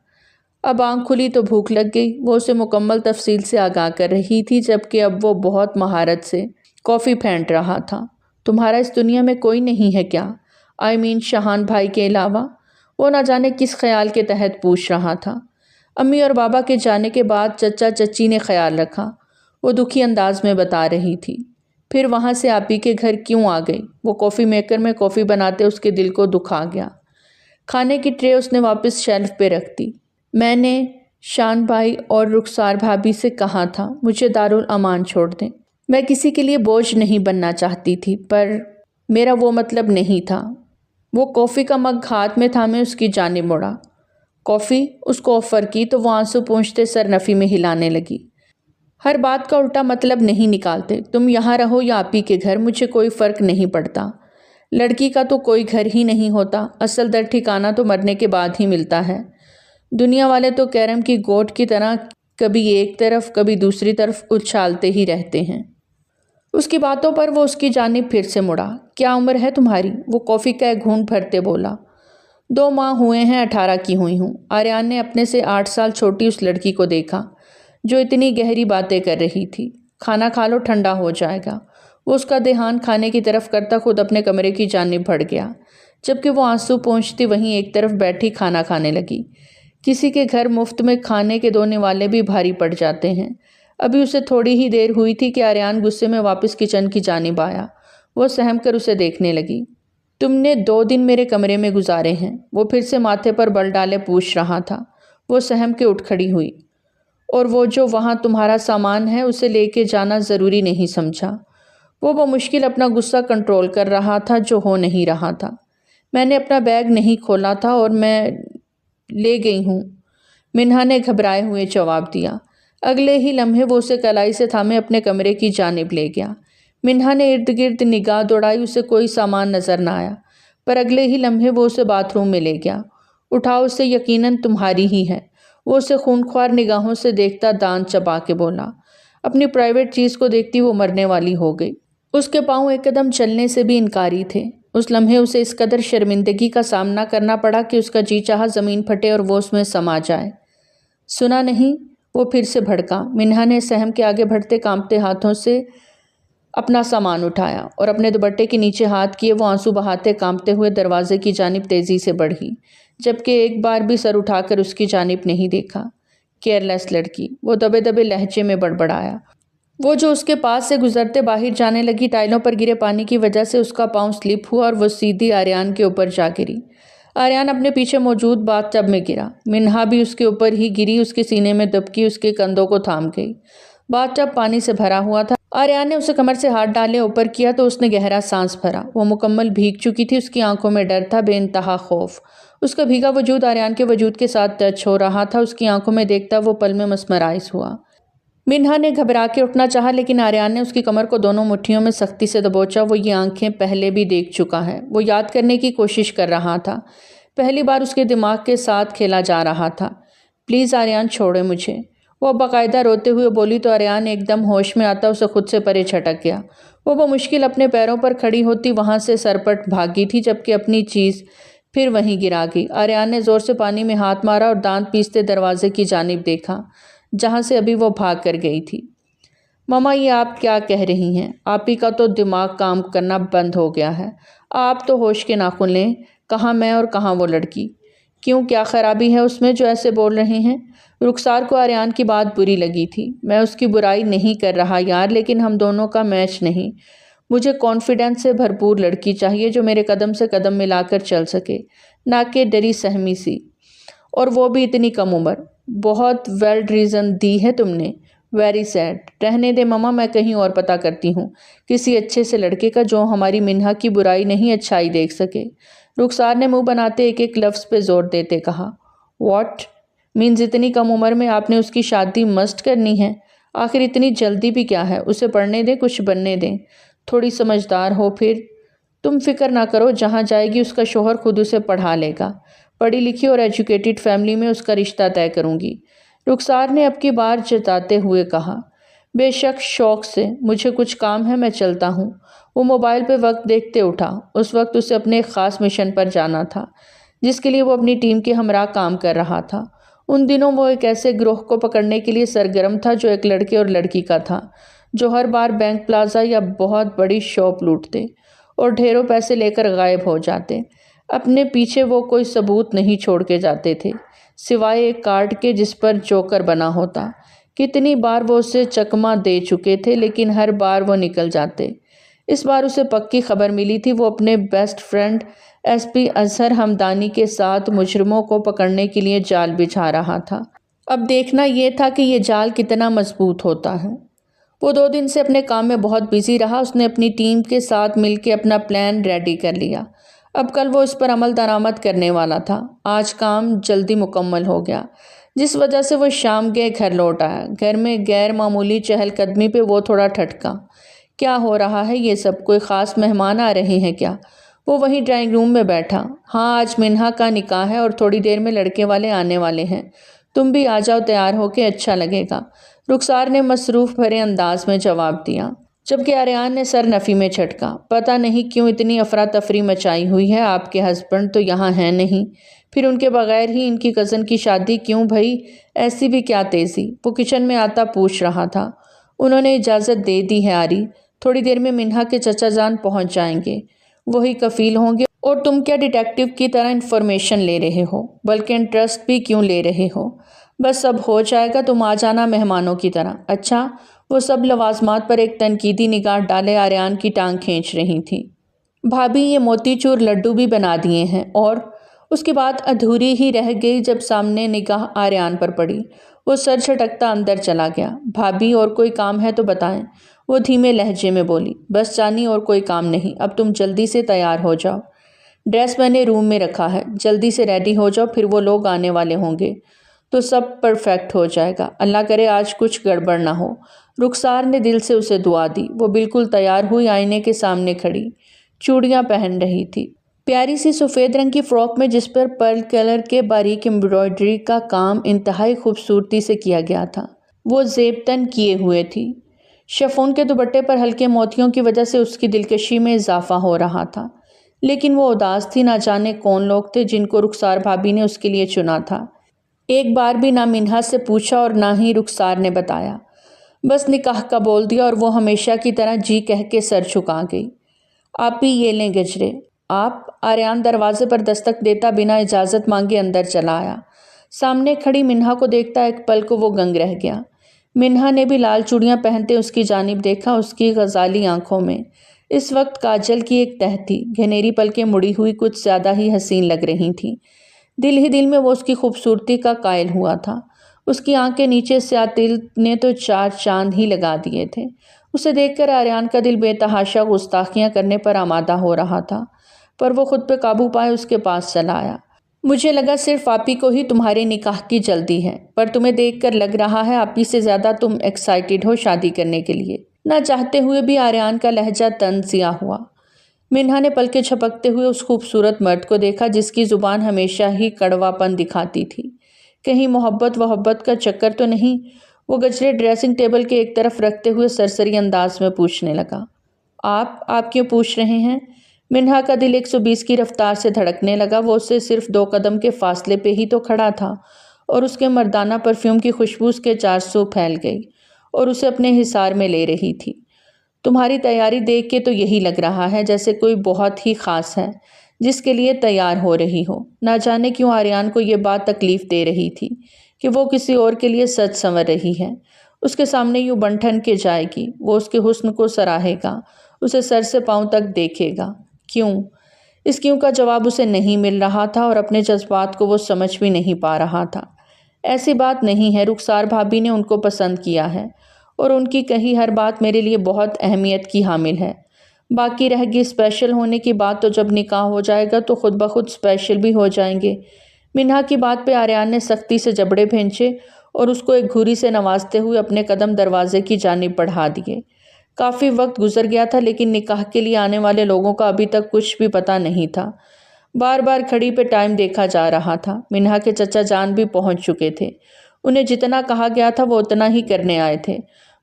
اب آنکھ کھلی تو بھوک لگ گئی۔ وہ اسے مکمل تفصیل سے آگاہ کر رہی تھی جبکہ اب وہ بہت مہارت سے کافی پھینٹ رہا تھا۔ تمہارا اس دنیا میں کوئی نہیں ہے کیا؟ شاہان بھائی کے علاوہ؟ وہ نہ جانے کس خیال کے تحت پوچھ رہا تھا۔ امی اور بابا کے جانے کے بعد چچا چچی نے خیال رکھا، وہ دکھی انداز میں بتا رہی تھی۔ پھر وہاں سے آپی کے گھر کیوں آ گئی؟ وہ کافی میکر میں کافی بناتے اس کے دل کو دکھ آ گیا۔ کھانے کی ٹرے اس نے واپس شیلف پہ رکھ دی۔ میں نے شان بھائی اور رخسار بھابھی سے کہا تھا مجھے دارالامان چھوڑ دیں۔ میں کسی کے لیے بوجھ نہیں بننا چاہتی تھی، پر میرا وہ مطلب نہیں تھا۔ وہ کافی کا مگ ہاتھ میں تھامے اس کی جانب مڑا۔ کافی؟ اس کو آفر کی تو وہ آنسو پونچھتے سر نفی میں ہلانے لگی۔ ہر بات کا الٹا مطلب نہیں نکالتے، تم یہاں رہو یا آپی کے گھر، مجھے کوئی فرق نہیں پڑتا۔ لڑکی کا تو کوئی گھر ہی نہیں ہوتا، اصل در ٹھکانہ تو مرنے کے بعد ہی ملتا ہے۔ دنیا والے تو کیرم کی گوٹ کی طرح کبھی ایک طرف کبھی دوسری طرف اچھالتے ہی رہتے ہیں۔ اس کی باتوں پر وہ اس کی جانب پھر سے مڑا۔ کیا عمر ہے تمہاری؟ وہ کافی کا ایک گھونٹ بھرتے بولا۔ 2 ماہ ہوئے ہیں، 18 کی ہوئی ہوں۔ آریان نے اپنے سے 8 سال چھوٹی اس لڑکی کو دیکھا جو اتنی گہری باتیں کر رہی تھی۔ کھانا کھا لو، ٹھنڈا ہو جائے گا۔ وہ اس کا دھیان کھانے کی طرف کرتا خود اپنے کمرے کی جانب بڑھ گیا، جبکہ وہ آنسو پونچھتی وہیں ایک طرف بیٹھی کھانا کھانے لگی۔ کسی کے گھر مفت میں کھانے کے دونے والے بھی بھاری پڑ جاتے ہیں۔ ابھی اسے تھوڑی ہی دیر ہوئی تھی کہ آریان غصے میں واپس کچن کی جانب آیا۔ وہ سہم کر اسے دیکھنے لگی۔ تم نے 2 دن میرے کمرے میں گزارے ہیں، وہ پھر سے ماتھے پر بل ڈالے پوچھ رہا تھا۔ وہ سہم کے اٹھ کھڑی ہوئی۔ اور وہ جو وہاں تمہارا سامان ہے اسے لے کے جانا ضروری نہیں سمجھا؟ وہ بمشکل اپنا غصہ کنٹرول کر رہا تھا جو ہو نہیں رہا تھا۔ میں نے اپنا بیگ نہیں کھولا تھا اور میں لے گئی ہوں، منہا نے گھبرائے ہوئے جواب دیا۔ اگلے ہی لمحے وہ اسے کلائی سے تھامے اپنے کمرے کی جانب لے گیا۔ منہا نے ارد گرد نگاہ دوڑائی، اسے کوئی سامان نظر نہ آیا، پر اگلے ہی لمحے وہ اسے باتھ روم میں لے گیا۔ اٹھاؤ اسے، یقیناً تمہاری ہی ہے۔ وہ اسے خونخوار نگاہوں سے دیکھتا دانت چبا کے بولا۔ اپنی پرائیویٹ چیز کو دیکھتی وہ مرنے والی ہو گئی۔ اس کے پاؤں ایک قدم چلنے سے بھی انکاری تھے۔ اس لمحے اسے اس قدر شرمندگی کا سامنا کرنا پڑا کہ اس کا جی چاہا زمین پھٹے اور وہ اس میں سما جائے۔ سنا نہیں؟ وہ پھر سے بھڑکا۔ منہا نے سہم کے آگے بڑھتے کانپتے ہاتھوں سے اپنا سامان اٹھایا اور اپنے دوپٹے کے نیچے ہاتھ کیے وہ آنسو بہاتے کانپتے ہوئے دروازے کی جانب تیزی سے بڑھی، جبکہ ایک بار بھی سر اٹھا کر اس کی جانب نہیں دیکھا۔ کیئرلیس لڑکی، وہ دبے دبے لہجے میں بڑبڑایا۔ وہ جو اس کے پاس سے گزرتے باہر جانے لگی، ٹائلوں پر گرے پانی کی وجہ سے اس کا پاؤں سلپ ہوا اور وہ سیدھی آریان کے اوپر جا گری۔ آریان اپنے پیچھے موجود باتھ ٹب میں گرا۔ منہا بھی اس کے اوپر ہی گری، اس کے سینے میں دبکی اس کے کندھوں کو تھام گئی۔ باتھ ٹب پانی سے بھرا ہوا تھا۔ آریان نے اسے کمر سے ہاتھ ڈالے اوپر کیا تو اس نے گہرا سانس بھرا۔ وہ مکمل بھیگ چکی تھی، اس کی آنکھوں میں ڈر تھا، بے انتہا خوف۔ اس کا بھیگا وجود آریان کے وجود کے ساتھ ٹچ ہو رہا تھا۔ اس کی آنکھوں میں دیکھتا وہ پل میں مسمرائز ہوا۔ منہا نے گھبرا کے اٹھنا چاہا لیکن آریان نے اس کی کمر کو دونوں مٹھیوں میں سختی سے دبوچا۔ وہ یہ آنکھیں پہلے بھی دیکھ چکا ہے۔ وہ یاد کرنے کی کوشش کر رہا تھا۔ پہلی بار اس کے دماغ کے ساتھ کھیلا جا رہا تھا۔ پلیز آریان، چھوڑے مجھے، وہ باقاعدہ روتے ہوئے بولی تو آریان ایک دم ہوش میں آتا اسے خود سے پرے چھٹک گیا۔ وہ بمشکل اپنے پیروں پر کھڑی ہوتی وہاں سے سرپٹ بھاگی تھی، جبکہ اپنی چیز پھر وہیں گرا گئی۔ آریان نے زور سے پانی میں ہاتھ مارا اور دانت پیستے دروازے کی جانب دیکھا جہاں سے ابھی وہ بھاگ کر گئی تھی۔ ماما، یہ آپ کیا کہہ رہی ہیں؟ آپی کا تو دماغ کام کرنا بند ہو گیا ہے۔ آپ تو ہوش کے ناخن لیں، کہاں میں اور کہاں وہ لڑکی؟ کیوں، کیا خرابی ہے اس میں جو ایسے بول رہے ہیں؟ رخسار کو آریان کی بات بری لگی تھی۔ میں اس کی برائی نہیں کر رہا یار، لیکن ہم دونوں کا میچ نہیں۔ مجھے کانفیڈنس سے بھرپور لڑکی چاہیے جو میرے قدم سے قدم ملا کر چل سکے، نہ کہ ڈری سہمی سی، اور وہ بھی اتنی کم عمر۔ بہت ویلڈ ریزن دی ہے تم نے۔ Very sad. رہنے دے ماما، میں کہیں اور پتہ کرتی ہوں کسی اچھے سے لڑکے کا جو ہماری منہا کی برائی نہیں اچھائی دیکھ سکے۔ رخسار نے منہ بناتے ایک ایک لفظ پہ زور دیتے کہا۔ واٹ مینز اتنی کم عمر میں آپ نے اس کی شادی مسٹ کرنی ہے؟ آخر اتنی جلدی بھی کیا ہے؟ اسے پڑھنے دیں، کچھ بننے دیں، تھوڑی سمجھدار ہو پھر۔ تم فکر نہ کرو، جہاں جائے گی اس کا شوہر خود اسے پڑھا لے گا۔ پڑھی لکھی اور ایجوکیٹڈ فیملی میں اس کا رشتہ طے کروں گی، رخسار نے اب کی بار جتاتے ہوئے کہا۔ بے شک شوق سے۔ مجھے کچھ کام ہے، میں چلتا ہوں۔ وہ موبائل پہ وقت دیکھتے اٹھا۔ اس وقت اسے اپنے ایک خاص مشن پر جانا تھا جس کے لیے وہ اپنی ٹیم کے ہمراہ کام کر رہا تھا۔ ان دنوں وہ ایک ایسے گروہ کو پکڑنے کے لیے سرگرم تھا جو ایک لڑکے اور لڑکی کا تھا، جو ہر بار بینک پلازا یا بہت بڑی شاپ لوٹتے اور ڈھیروں پیسے لے کر غائب ہو جاتے۔ اپنے پیچھے وہ کوئی ثبوت نہیں چھوڑ کے جاتے تھے سوائے ایک کارڈ کے جس پر جوکر بنا ہوتا۔ کتنی بار وہ اسے چکمہ دے چکے تھے لیکن ہر بار وہ نکل جاتے۔ اس بار اسے پکی خبر ملی تھی، وہ اپنے best friend S P Azhar Hamdani کے ساتھ مجرموں کو پکڑنے کے لیے جال بچھا رہا تھا۔ اب دیکھنا یہ تھا کہ یہ جال کتنا مضبوط ہوتا ہے۔ وہ 2 دن سے اپنے کام میں بہت بیزی رہا۔ اس نے اپنی ٹیم کے ساتھ مل کے اپنا پلان ریڈی کر لیا۔ اب کل وہ اس پر عمل درآمد کرنے والا تھا۔ آج کام جلدی مکمل ہو گیا جس وجہ سے وہ شام کے گھر لوٹ آیا۔ گھر میں غیر معمولی چہل قدمی پہ وہ تھوڑا ٹھٹکا۔ کیا ہو رہا ہے یہ سب؟ کوئی خاص مہمان آ رہے ہیں کیا؟ وہ وہیں ڈرائنگ روم میں بیٹھا۔ ہاں، آج منہا کا نکاح ہے اور تھوڑی دیر میں لڑکے والے آنے والے ہیں۔ تم بھی آ جاؤ، تیار ہو کے، اچھا لگے گا، رخسار نے مصروف بھرے انداز میں جواب دیا، جبکہ آریان نے سر نفی میں جھٹکا۔ پتہ نہیں کیوں اتنی افراتفری مچائی ہوئی ہے، آپ کے ہسبینڈ تو یہاں ہیں نہیں، پھر ان کے بغیر ہی ان کی کزن کی شادی کیوں بھئی؟ ایسی بھی کیا تیزی؟ وہ کچن میں آتا پوچھ رہا تھا۔ انہوں نے اجازت دے دی ہے آری، تھوڑی دیر میں منہا کے چچا جان پہنچ جائیں گے، وہی کفیل ہوں گے۔ اور تم کیا ڈیٹیکٹیو کی طرح انفارمیشن لے رہے ہو؟ بلکہ انٹرسٹ بھی کیوں لے رہے ہو؟ بس سب ہو جائے گا، تم آ جانا مہمانوں کی طرح۔ اچھا؟ وہ سب لوازمات پر ایک تنقیدی نگاہ ڈالے آریان کی ٹانگ کھینچ رہی تھی۔ بھابھی، یہ موتی چور لڈو بھی بنا دیے ہیں۔ اور اس کی بات ادھوری ہی رہ گئی جب سامنے نگاہ آریان پر پڑی۔ وہ سر جھٹکتا اندر چلا گیا۔ بھابھی، اور کوئی کام ہے تو بتائیں، وہ دھیمے لہجے میں بولی۔ بس جانی، اور کوئی کام نہیں، اب تم جلدی سے تیار ہو جاؤ، ڈریس میں نے روم میں رکھا ہے، جلدی سے ریڈی ہو جاؤ، پھر وہ لوگ آنے والے ہوں گے تو سب پرفیکٹ ہو جائے گا، اللہ کرے آج کچھ گڑبڑ نہ ہو۔ رخسار نے دل سے اسے دعا دی۔ وہ بالکل تیار ہوئی آئینے کے سامنے کھڑی، چوڑیاں پہن رہی تھی، پیاری سی سفید رنگ کی فراک میں جس پر پرل کلر کے باریک امبرائڈری کا کام انتہائی خوبصورتی سے کیا گیا تھا۔ وہ زیب تن کیے ہوئے تھی۔ شفون کے دوپٹے پر ہلکے موتیوں کی وجہ سے اس کی دلکشی میں اضافہ ہو رہا تھا، لیکن وہ اداس تھی۔ نہ جانے کون لوگ تھے جن کو رخسار بھابھی نے اس کے لیے چنا تھا۔ ایک بار بھی نہ منہا سے پوچھا اور نہ ہی رخسار نے بتایا، بس نکاح کا بول دیا اور وہ ہمیشہ کی طرح جی کہہ کے سر جھکا گئی۔ آپ ہی یہ لیں گجرے۔ آپ؟ آریان دروازے پر دستک دیتا بنا اجازت مانگے اندر چلا آیا۔ سامنے کھڑی منہا کو دیکھتا ایک پل کو وہ گنگ رہ گیا۔ منہا نے بھی لال چوڑیاں پہنتے اس کی جانب دیکھا۔ اس کی غزالی آنکھوں میں اس وقت کاجل کی ایک تہہ تھی، گھنیری پلکیں مڑی ہوئی کچھ زیادہ ہی حسین لگ رہی تھیں۔ دل ہی دل میں وہ اس کی خوبصورتی کا قائل ہوا تھا۔ اس کی آنکھ کے نیچے سیاہ تل نے تو 4 چاند ہی لگا دیے تھے۔ اسے دیکھ کر آریان کا دل بے تحاشا گستاخیاں کرنے پر آمادہ ہو رہا تھا، پر وہ خود پہ قابو پائے اس کے پاس چلا آیا۔ مجھے لگا صرف آپ ہی کو ہی تمہارے نکاح کی جلدی ہے، پر تمہیں دیکھ کر لگ رہا ہے آپ ہی سے زیادہ تم ایکسائٹیڈ ہو شادی کرنے کے لیے۔ نہ چاہتے ہوئے بھی آریان کا لہجہ تنزیہ ہوا۔ منہا نے پلکیں جھپکتے ہوئے اس خوبصورت مرد کو دیکھا جس کی زبان ہمیشہ ہی کڑوا پن دکھاتی تھی۔ کہیں محبت کا چکر تو نہیں؟ وہ گجرے ڈریسنگ ٹیبل کے ایک طرف رکھتے ہوئے سرسری انداز میں پوچھنے لگا۔ آپ کیوں پوچھ رہے ہیں؟ منہا کا دل 120 کی رفتار سے دھڑکنے لگا۔ وہ اس سے صرف 2 قدم کے فاصلے پہ ہی تو کھڑا تھا اور اس کے مردانہ پرفیوم کی خوشبو اس کے 400 پھیل گئی اور اسے اپنے حصار میں لے رہی تھی۔ تمہاری تیاری دیکھ کے تو یہی لگ رہا ہے جیسے کوئی بہت ہی خاص ہے جس کے لیے تیار ہو رہی ہو۔ نہ جانے کیوں آریان کو یہ بات تکلیف دے رہی تھی کہ وہ کسی اور کے لیے سج سنور رہی ہے۔ اس کے سامنے یوں بن ٹھن کے جائے گی، وہ اس کے حسن کو سراہے گا، اسے سر سے پاؤں تک دیکھے گا۔ کیوں؟ اس کیوں کا جواب اسے نہیں مل رہا تھا اور اپنے جذبات کو وہ سمجھ بھی نہیں پا رہا تھا۔ ایسی بات نہیں ہے، رخسار بھابھی نے ان کو پسند کیا ہے اور ان کی کہی ہر بات میرے لیے بہت اہمیت کی حامل ہے۔ باقی رہ گئی اسپیشل ہونے کی بات تو جب نکاح ہو جائے گا تو خود بخود اسپیشل بھی ہو جائیں گے۔ منہا کی بات پہ آریان نے سختی سے جبڑے بھینچے اور اس کو ایک گھوری سے نوازتے ہوئے اپنے قدم دروازے کی جانب بڑھا دیے۔ کافی وقت گزر گیا تھا لیکن نکاح کے لیے آنے والے لوگوں کا ابھی تک کچھ بھی پتہ نہیں تھا۔ بار بار گھڑی پہ ٹائم دیکھا جا رہا تھا۔ منہا کے چچا جان بھی پہنچ چکے تھے۔ انہیں جتنا کہا گیا تھا وہ اتنا ہی کرنے آئے تھے۔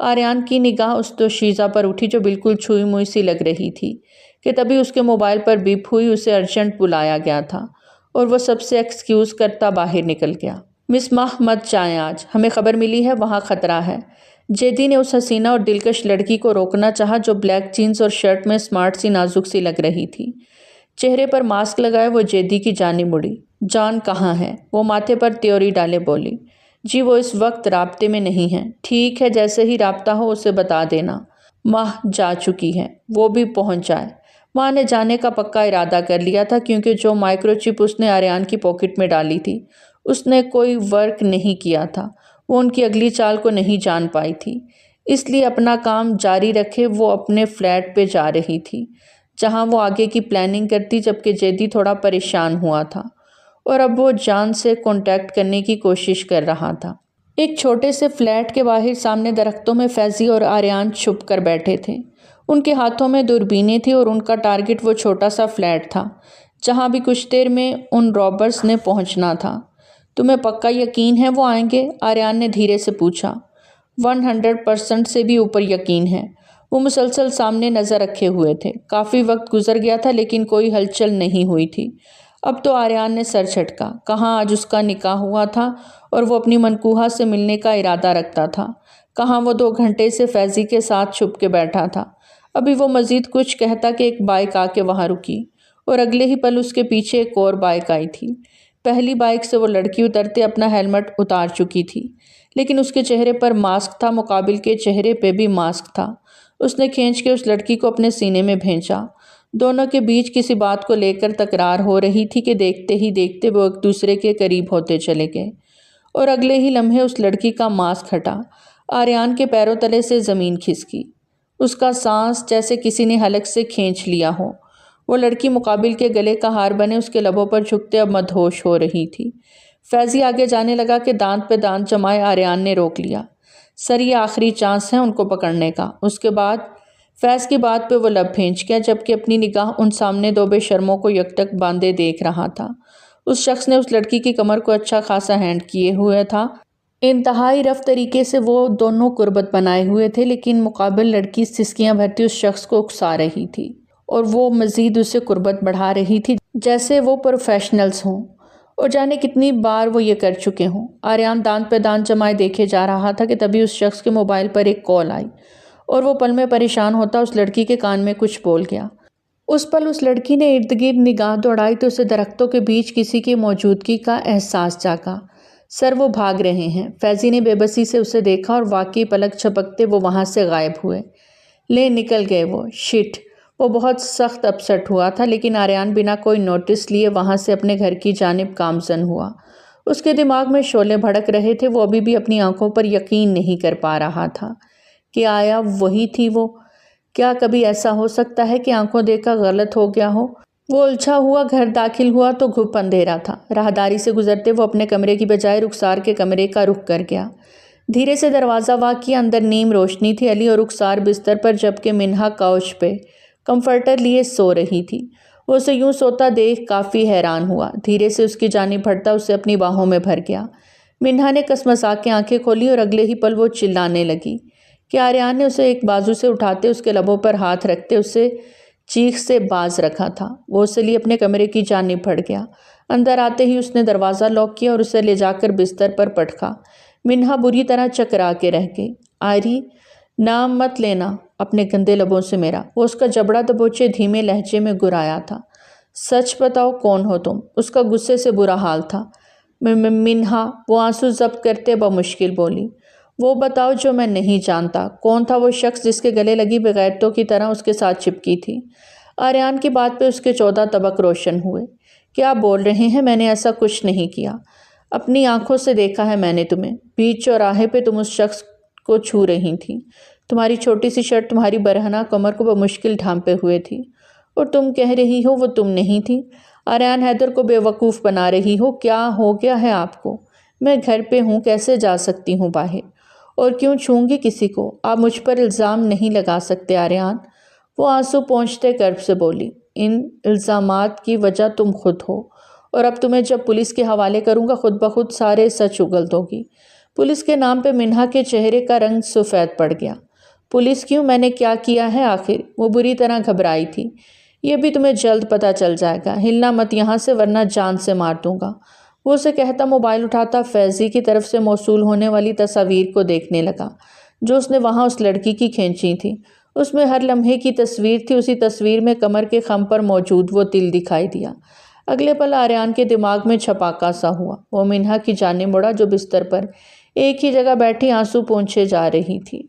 آریان کی نگاہ اس دوشیزہ پر اٹھی جو بالکل چھوئی موئی سی لگ رہی تھی کہ تبھی اس کے موبائل پر بیپ ہوئی. اسے ارجنٹ بلایا گیا تھا اور وہ سب سے ایکسکیوز کرتا باہر نکل گیا. مس ماہ مت جائیں آج، ہمیں خبر ملی ہے وہاں خطرہ ہے. جیدی نے اس حسینہ اور دلکش لڑکی کو روکنا چاہا جو بلیک جینز اور شرٹ میں اسمارٹ سی نازک سی لگ رہی تھی. چہرے پر ماسک لگائے وہ جیدی کی جانب مڑی. جان کہاں ہے؟ وہ ماتھے پر تیوری ڈالے بولی. جی وہ اس وقت رابطے میں نہیں ہے. ٹھیک ہے، جیسے ہی رابطہ ہو اسے بتا دینا. ماہ جا چکی ہے، وہ بھی پہنچ جائے. ماں نے جانے کا پکا ارادہ کر لیا تھا کیونکہ جو مائکرو چپ اس نے آریان کی پاکٹ میں ڈالی تھی اس نے کوئی ورک نہیں کیا تھا. وہ ان کی اگلی چال کو نہیں جان پائی تھی، اس لیے اپنا کام جاری رکھے وہ اپنے فلیٹ پہ جا رہی تھی جہاں وہ آگے کی پلاننگ کرتی، جبکہ جیدی تھوڑا پریشان ہوا تھا اور اب وہ جان سے کانٹیکٹ کرنے کی کوشش کر رہا تھا. ایک چھوٹے سے فلیٹ کے باہر سامنے درختوں میں فیضی اور آریان چھپ کر بیٹھے تھے. ان کے ہاتھوں میں دوربینیں تھیں اور ان کا ٹارگٹ وہ چھوٹا سا فلیٹ تھا جہاں بھی کچھ دیر میں ان رابرز نے پہنچنا تھا. تمہیں پکا یقین ہے وہ آئیں گے؟ آریان نے دھیرے سے پوچھا. 100% سے بھی اوپر یقین ہے. وہ مسلسل سامنے نظر رکھے ہوئے تھے. کافی وقت گزر گیا تھا لیکن کوئی ہلچل نہیں ہوئی تھی. اب تو آریان نے سر جھٹکا. کہاں آج اس کا نکاح ہوا تھا اور وہ اپنی منکوحہ سے ملنے کا ارادہ رکھتا تھا. کہاں وہ 2 گھنٹے سے فیضی کے ساتھ چھپ کے بیٹھا تھا. ابھی وہ مزید کچھ کہتا کہ ایک بائک آ کے وہاں رکی اور اگلے ہی پل اس کے پیچھے ایک اور بائک آئی تھی. پہلی بائک سے وہ لڑکی اترتے اپنا ہیلمٹ اتار چکی تھی لیکن اس کے چہرے پر ماسک تھا. مقابل کے چہرے پہ بھی ماسک تھا. اس نے کھینچ کے اس لڑکی کو اپنے سینے میں بھینچا. دونوں کے بیچ کسی بات کو لے کر تکرار ہو رہی تھی کہ دیکھتے ہی دیکھتے وہ ایک دوسرے کے قریب ہوتے چلے گئے اور اگلے ہی لمحے اس لڑکی کا ماسک ہٹا. آریان کے پیروں تلے سے زمین کھسکی. اس کا سانس جیسے کسی نے حلق سے کھینچ لیا ہو. وہ لڑکی مقابل کے گلے کا ہار بنے اس کے لبوں پر جھکتے اب مدہوش ہو رہی تھی. فیضی آگے جانے لگا کہ دانت پہ دانت جمائے آریان نے روک لیا. سر یہ آخری چانس ہے ان کو پکڑنے کا. اس کے بعد فیض کی بات پہ وہ لب بھینچ گیا جبکہ اپنی نگاہ ان سامنے 2 بے شرموں کو یکتک باندھے دیکھ رہا تھا. اس شخص نے اس لڑکی کی کمر کو اچھا خاصا ہینڈ کیے ہوئے تھا. انتہائی رف طریقے سے وہ دونوں قربت بنائے ہوئے تھے لیکن مقابل لڑکی سسکیاں بھرتی اس شخص کو اکسا رہی تھی اور وہ مزید اسے قربت بڑھا رہی تھی جیسے وہ پروفیشنلز ہوں اور جانے کتنی بار وہ یہ کر چکے ہوں. آریان دانت پہ دانت جمائے دیکھے جا رہا تھا کہ تبھی اس شخص کے موبائل پر ایک کال آئی اور وہ پل میں پریشان ہوتا اس لڑکی کے کان میں کچھ بول گیا. اس پل اس لڑکی نے ارد گرد نگاہ دوڑائی تو اسے درختوں کے بیچ کسی کی موجودگی کا احساس جاگا. سر وہ بھاگ رہے ہیں. فیضی نے بے بسی سے اسے دیکھا اور واقعی پلک چھپکتے وہ وہاں سے غائب ہوئے. لے نکل گئے وہ. شٹ. وہ بہت سخت اپسٹ ہوا تھا لیکن آریان بنا کوئی نوٹس لیے وہاں سے اپنے گھر کی جانب گامزن ہوا. اس کے دماغ میں شعلے بھڑک رہے تھے. وہ ابھی بھی اپنی آنکھوں پر یقین نہیں کر پا رہا تھا کہ آیا وہی تھی وہ. کیا کبھی ایسا ہو سکتا ہے کہ آنکھوں دیکھا غلط ہو گیا ہو؟ وہ الجھا ہوا گھر داخل ہوا تو گھپ اندھیرا تھا. راہداری سے گزرتے وہ اپنے کمرے کی بجائے رخسار کے کمرے کا رخ کر گیا. دھیرے سے دروازہ وا کیا. اندر نیم روشنی تھی. علی اور رخسار بستر پر جبکہ منہا کاؤچ پہ کمفرٹر لیے سو رہی تھی. وہ اسے یوں سوتا دیکھ کافی حیران ہوا. دھیرے سے اس کی جانب بڑھتا اسے اپنی باہوں میں بھر گیا. منہا نے کسمسا کے آنکھیں کھولی اور اگلے ہی پل وہ چلانے لگی کہ آریان نے اسے ایک بازو سے اٹھاتے اس کے لبوں پر ہاتھ رکھتے اسے چیخ سے باز رکھا تھا. وہ اسے لیے اپنے کمرے کی جانب بڑھ گیا. اندر آتے ہی اس نے دروازہ لاک کیا اور اسے لے جا کر بستر پر پٹکا. منہا بری طرح چکرا کے رہ گئی. آری نام مت لینا اپنے گندے لبوں سے میرا. وہ اس کا جبڑا دبوچے دھیمے لہجے میں گرایا تھا. سچ بتاؤ کون ہو تم؟ اس کا غصے سے برا حال تھا. منہا وہ آنسو ضبط کرتے بمشکل بولی. وہ بتاؤ جو میں نہیں جانتا. کون تھا وہ شخص جس کے گلے لگی بغیرتوں کی طرح اس کے ساتھ چپکی تھی؟ آریان کی بات پہ اس کے 14 طبق روشن ہوئے. کیا بول رہے ہیں؟ میں نے ایسا کچھ نہیں کیا. اپنی آنکھوں سے دیکھا ہے میں نے تمہیں. بیچ چوراہے پہ تم اس شخص کو چھو رہی تھی. تمہاری چھوٹی سی شرٹ تمہاری برہنہ کمر کو بمشکل ڈھانپے ہوئے تھی اور تم کہہ رہی ہو وہ تم نہیں تھی. آریان حیدر کو بے وقوف بنا رہی ہو. کیا ہو گیا ہے آپ کو؟ میں گھر پہ ہوں. کیسے جا سکتی ہوں باہر؟ اور کیوں چھوں گی کسی کو؟ آپ مجھ پر الزام نہیں لگا سکتے آریان. وہ آنسو پونچھتے کرب سے بولی. ان الزامات کی وجہ تم خود ہو اور اب تمہیں جب پولیس کے حوالے کروں گا خود بخود سارے سچ اگل دو گی. پولیس کے نام پہ منہا کے چہرے کا رنگ سفید پڑ گیا۔ پولیس کیوں؟ میں نے کیا کیا ہے آخر؟ وہ بری طرح گھبرائی تھی۔ یہ بھی تمہیں جلد پتہ چل جائے گا، ہلنا مت یہاں سے ورنہ جان سے مار دوں گا۔ وہ اسے کہتا موبائل اٹھاتا فیضی کی طرف سے موصول ہونے والی تصاویر کو دیکھنے لگا جو اس نے وہاں اس لڑکی کی کھینچی تھی۔ اس میں ہر لمحے کی تصویر تھی۔ اسی تصویر میں کمر کے خم پر موجود وہ تل دکھائی دیا۔ اگلے پل آریان کے دماغ میں چھپاکا سا ہوا۔ وہ منہا کی جانب مڑا جو بستر پر ایک ہی جگہ بیٹھی آنسو پونچھے جا رہی تھی۔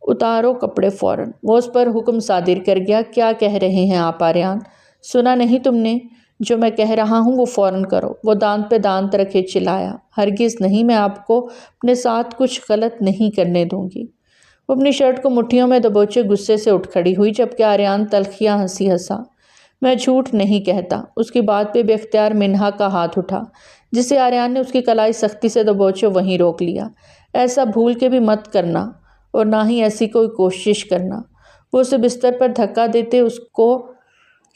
اتارو کپڑے فوراً، وہ اس پر حکم صادر کر گیا۔ کیا کہہ رہے ہیں آپ آریان؟ سنا نہیں تم نے؟ جو میں کہہ رہا ہوں وہ فوراً کرو، وہ دانت پہ دانت رکھے چلایا۔ ہرگز نہیں، میں آپ کو اپنے ساتھ کچھ غلط نہیں کرنے دوں گی۔ وہ اپنی شرٹ کو مٹھیوں میں دبوچے غصے سے اٹھ کھڑی ہوئی جبکہ آریان تلخیاں ہنسی ہنسا۔ میں جھوٹ نہیں کہتا۔ اس کی بات پہ بے اختیار منہا کا ہاتھ اٹھا جسے آریان نے اس کی کلائی سختی سے دبوچے وہیں روک لیا۔ ایسا بھول کے بھی مت کرنا اور نہ ہی ایسی کوئی کوشش کرنا۔ وہ اسے بستر پر دھکا دیتے اس کو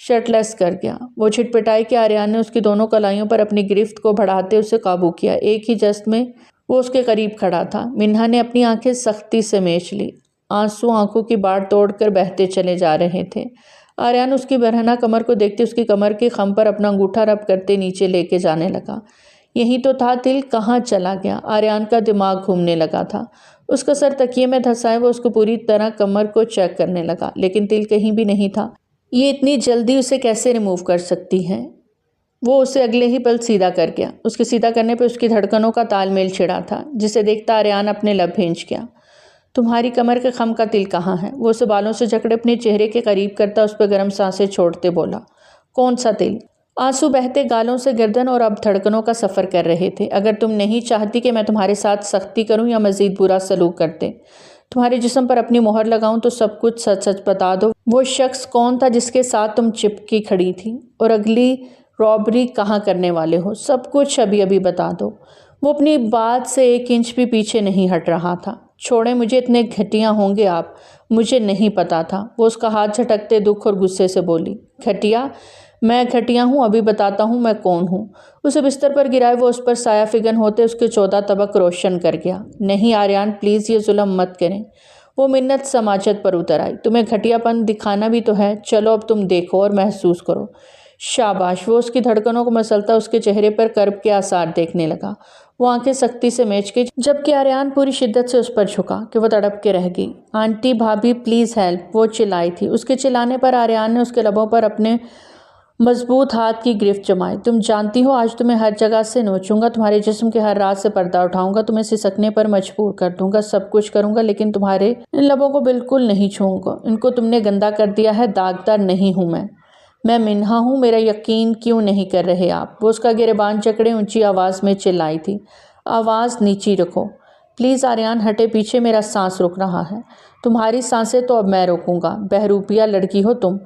شرٹ لیس کر گیا۔ وہ چھٹپٹائی کہ آریان نے اس کی دونوں کلائیوں پر اپنی گرفت کو بڑھاتے اسے قابو کیا۔ ایک ہی جست میں وہ اس کے قریب کھڑا تھا۔ منہا نے اپنی آنکھیں سختی سے میچ لی۔ آنسو آنکھوں کی باڑ توڑ کر بہتے چلے جا رہے تھے۔ آریان اس کی برہنہ کمر کو دیکھتے اس کی کمر کے خم پر اپنا انگوٹھا رب کرتے نیچے لے کے جانے لگا۔ یہی تو تھا تل، کہاں چلا گیا؟ آریان کا دماغ گھومنے لگا تھا۔ اس کا سر تکیے میں دھسائے وہ اس کو پوری طرح کمر کو چیک کرنے لگا لیکن تل کہیں بھی نہیں تھا۔ یہ اتنی جلدی اسے کیسے ریموو کر سکتی ہے؟ وہ اسے اگلے ہی پل سیدھا کر گیا۔ اس کے سیدھا کرنے پہ اس کی دھڑکنوں کا تال میل چھڑا تھا جسے دیکھتا آریان اپنے لب بھینچ گیا۔ تمہاری کمر کے خم کا تل کہاں ہے؟ وہ اسے بالوں سے جکڑے اپنے چہرے کے قریب کرتا اس پہ گرم سانسیں چھوڑتے بولا۔ کون سا تل؟ آنسو بہتے گالوں سے گردن اور اب دھڑکنوں کا سفر کر رہے تھے۔ اگر تم نہیں چاہتی کہ میں تمہارے ساتھ سختی کروں یا مزید برا سلوک کرتے، تمہارے جسم پر اپنی مہر لگاؤں تو سب کچھ سچ سچ بتا دو۔ وہ شخص کون تھا جس کے ساتھ تم چپکی کھڑی تھی؟ اور اگلی رابری کہاں کرنے والے ہو؟ سب کچھ ابھی ابھی بتا دو۔ وہ اپنی بات سے ایک انچ بھی پیچھے نہیں ہٹ رہا تھا۔ چھوڑیں مجھے، اتنے گھٹیا ہوں گے آپ، مجھے نہیں پتا تھا۔ وہ اس کا ہاتھ جھٹکتے دکھ اور غصے سے بولی۔ گھٹیا؟ میں گھٹیا ہوں؟ ابھی بتاتا ہوں میں کون ہوں۔ اسے بستر پر گرائے وہ اس پر سایہ فگن ہوتے اس کے 14 طبق روشن کر گیا۔ نہیں آریان پلیز یہ ظلم مت کریں۔ وہ منت سماجت پر اتر آئی۔ تمہیں گھٹیا پن دکھانا بھی تو ہے، چلو اب تم دیکھو اور محسوس کرو۔ شاباش۔ وہ اس کی دھڑکنوں کو مسلتا اس کے چہرے پر کرب کے آثار دیکھنے لگا۔ وہ آنکھیں سختی سے میچ گئی جبکہ آریان پوری شدت سے اس پر جھکا کہ وہ تڑپ کے رہ گئی۔ آنٹی بھابھی پلیز ہیلپ، وہ چلائی تھی۔ اس کے چلانے پر آریان نے اس کے لبوں پر اپنے مضبوط ہاتھ کی گرفت جمائی۔ تم جانتی ہو آج تمہیں ہر جگہ سے نوچوں گا، تمہارے جسم کے ہر راز سے پردہ اٹھاؤں گا، تمہیں سسکنے پر مجبور کر دوں گا، سب کچھ کروں گا لیکن تمہارے ان لبوں کو بالکل نہیں چھوؤں گا۔ ان کو تم نے گندا کر دیا ہے۔ داغدار نہیں ہوں میں منہا ہوں، میرا یقین کیوں نہیں کر رہے آپ؟ وہ اس کا گریبان جکڑے اونچی آواز میں چلائی تھی۔ آواز نیچی رکھو پلیز آریان، ہٹے پیچھے، میرا سانس رک رہا ہے۔ تمہاری سانسیں تو اب میں روکوں گا۔ بہروپیہ لڑکی ہو تم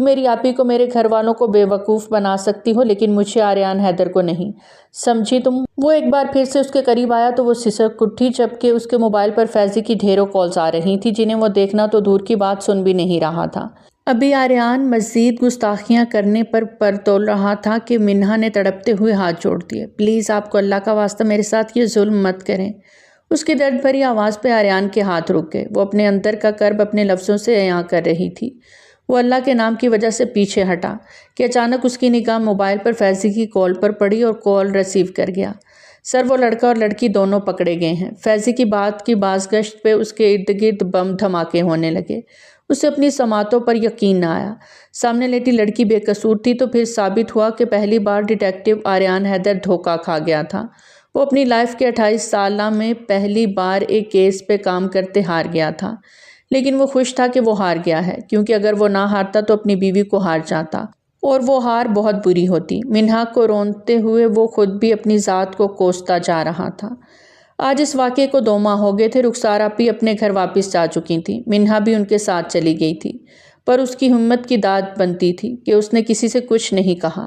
میری آپی کو، میرے گھر والوں کو بے وقوف بنا سکتی ہو لیکن مجھے آریان حیدر کو نہیں، سمجھی تم؟ وہ ایک بار پھر سے اس کے قریب آیا تو وہ سسک اٹھی جبکہ اس کے موبائل پر فیضی کی ڈھیروں کالز آ رہی تھیں جنہیں وہ دیکھنا تو دور کی بات سن بھی نہیں رہا تھا۔ ابھی آریان مزید گستاخیاں کرنے پر تول رہا تھا کہ منہا نے تڑپتے ہوئے ہاتھ جوڑ دیے۔ پلیز آپ کو اللہ کا واسطہ میرے ساتھ یہ ظلم مت کریں۔ اس کی درد بھری آواز پہ آریان کے ہاتھ رک گئے۔ وہ اپنے اندر کا کرب اپنے لفظوں سے عیاں کر رہی تھی۔ وہ اللہ کے نام کی وجہ سے پیچھے ہٹا کہ اچانک اس کی نگاہ موبائل پر فیضی کی کال پر پڑی اور کال ریسیو کر گیا۔ سر وہ لڑکا اور لڑکی دونوں پکڑے گئے ہیں۔ فیضی کی بات کی بازگشت پہ اس کے ارد گرد بم دھماکے ہونے لگے۔ اسے اپنی سماعتوں پر یقین نہ آیا۔ سامنے لیٹی لڑکی بے قصور تھی تو پھر ثابت ہوا کہ پہلی بار ڈیٹیکٹیو آریان حیدر دھوکہ کھا گیا تھا۔ وہ اپنی لائف کے 28 سالہ میں پہلی بار ایک کیس پہ کام کرتے ہار گیا تھا لیکن وہ خوش تھا کہ وہ ہار گیا ہے کیونکہ اگر وہ نہ ہارتا تو اپنی بیوی کو ہار جاتا اور وہ ہار بہت بری ہوتی۔ منہا کو رونتے ہوئے وہ خود بھی اپنی ذات کو کوستا جا رہا تھا۔ آج اس واقعے کو 2 ماہ ہو گئے تھے۔ رخسار آپی اپنے گھر واپس جا چکی تھی۔ منہا بھی ان کے ساتھ چلی گئی تھی پر اس کی ہمت کی داد بنتی تھی کہ اس نے کسی سے کچھ نہیں کہا۔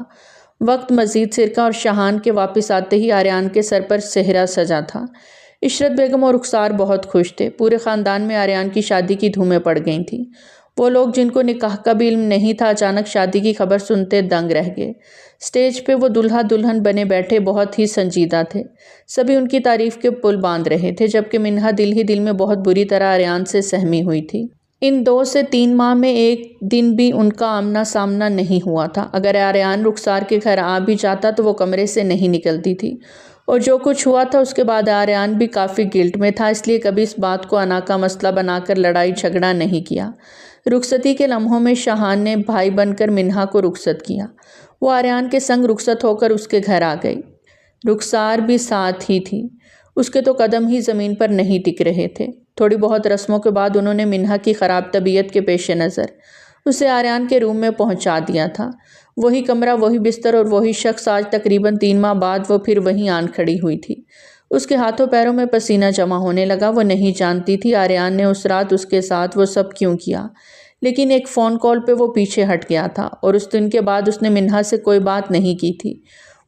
وقت مزید سرکہ اور شاہان کے واپس آتے ہی آریان کے سر پر صحرا سجا تھا۔ عشرت بیگم اور رخسار بہت خوش تھے۔ پورے خاندان میں آریان کی شادی کی دھومیں پڑ گئی تھیں۔ وہ لوگ جن کو نکاح کا بھی علم نہیں تھا اچانک شادی کی خبر سنتے دنگ رہ گئے۔ اسٹیج پہ وہ دلہا دلہن بنے بیٹھے بہت ہی سنجیدہ تھے، سبھی ان کی تعریف کے پل باندھ رہے تھے، جبکہ منہا دل ہی دل میں بہت بری طرح آریان سے سہمی ہوئی تھی۔ ان 2 سے 3 ماہ میں ایک دن بھی ان کا آمنا سامنا نہیں ہوا تھا۔ اگر آریان رخسار کے گھر آ بھی جاتا تو وہ کمرے سے نہیں نکلتی تھی، اور جو کچھ ہوا تھا اس کے بعد آریان بھی کافی گلٹ میں تھا، اس لیے کبھی اس بات کو انا کا مسئلہ بنا کر لڑائی جھگڑا نہیں کیا۔ رخصتی کے لمحوں میں شاہان نے بھائی بن کر منہا کو رخصت کیا۔ وہ آریان کے سنگ رخصت ہو کر اس کے گھر آ گئی۔ رخسار بھی ساتھ ہی تھی، اس کے تو قدم ہی زمین پر نہیں ٹک رہے تھے۔ تھوڑی بہت رسموں کے بعد انہوں نے منہا کی خراب طبیعت کے پیش نظر اسے آریان کے روم میں پہنچا دیا تھا۔ وہی کمرہ، وہی بستر اور وہی شخص۔ آج تقریباً 3 ماہ بعد وہ پھر وہیں آن کھڑی ہوئی تھی۔ اس کے ہاتھوں پیروں میں پسینہ جمع ہونے لگا۔ وہ نہیں جانتی تھی آریان نے اس رات اس کے ساتھ وہ سب کیوں کیا، لیکن ایک فون کال پہ وہ پیچھے ہٹ گیا تھا، اور اس دن کے بعد اس نے منہا سے کوئی بات نہیں کی تھی۔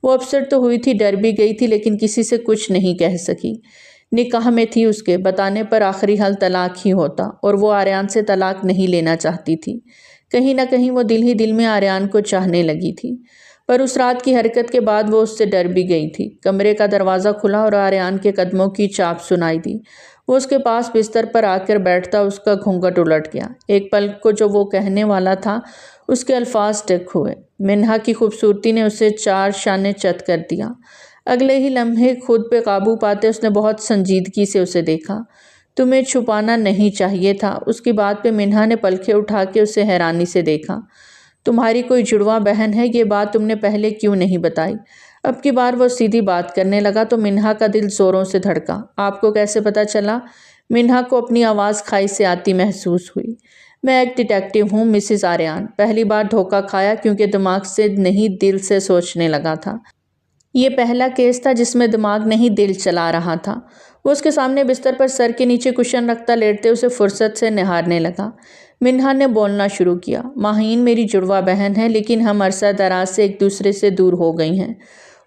وہ اپسٹ تو ہوئی تھی، ڈر بھی گئی تھی، لیکن کسی سے کچھ نہیں کہہ سکی۔ نکاح میں تھی، اس کے بتانے پر آخری حل طلاق ہی ہوتا، اور وہ آریان سے طلاق نہیں لینا چاہتی تھی۔ کہیں نہ کہیں وہ دل ہی دل میں آریان کو چاہنے لگی تھی، پر اس رات کی حرکت کے بعد وہ اس سے ڈر بھی گئی تھی۔ کمرے کا دروازہ کھلا اور آریان کے قدموں کی چاپ سنائی دی۔ وہ اس کے پاس بستر پر آ کر بیٹھتا، اس کا گھونگھٹ الٹ گیا۔ ایک پل کو جو وہ کہنے والا تھا اس کے الفاظ ٹک ہوئے۔ منہا کی خوبصورتی نے اسے 4 شانے چت کر دیا۔ اگلے ہی لمحے خود پہ قابو پاتے اس نے بہت سنجیدگی سے اسے دیکھا۔ تمہیں چھپانا نہیں چاہیے تھا۔ اس کی بات پہ منہا نے پلکیں اٹھا کے اسے حیرانی سے دیکھا۔ تمہاری کوئی جڑواں بہن ہے؟ یہ بات تم نے پہلے کیوں نہیں بتائی؟ اب کی بار وہ سیدھی بات کرنے لگا تو منہا کا دل زوروں سے دھڑکا۔ آپ کو کیسے پتا چلا؟ منہا کو اپنی آواز کھائی سے آتی محسوس ہوئی۔ میں ایک ڈیٹیکٹیو ہوں مسز آریان۔ پہلی بار دھوکہ کھایا کیونکہ دماغ سے نہیں دل سے سوچنے لگا تھا۔ یہ پہلا کیس تھا جس میں دماغ نہیں دل چلا رہا تھا۔ وہ اس کے سامنے بستر پر سر کے نیچے کشن رکھتا لیٹتے اسے فرصت سے نہارنے لگا۔ منہا نے بولنا شروع کیا۔ ماہین میری جڑواں بہن ہے، لیکن ہم عرصہ دراز سے ایک دوسرے سے دور ہو گئی ہیں۔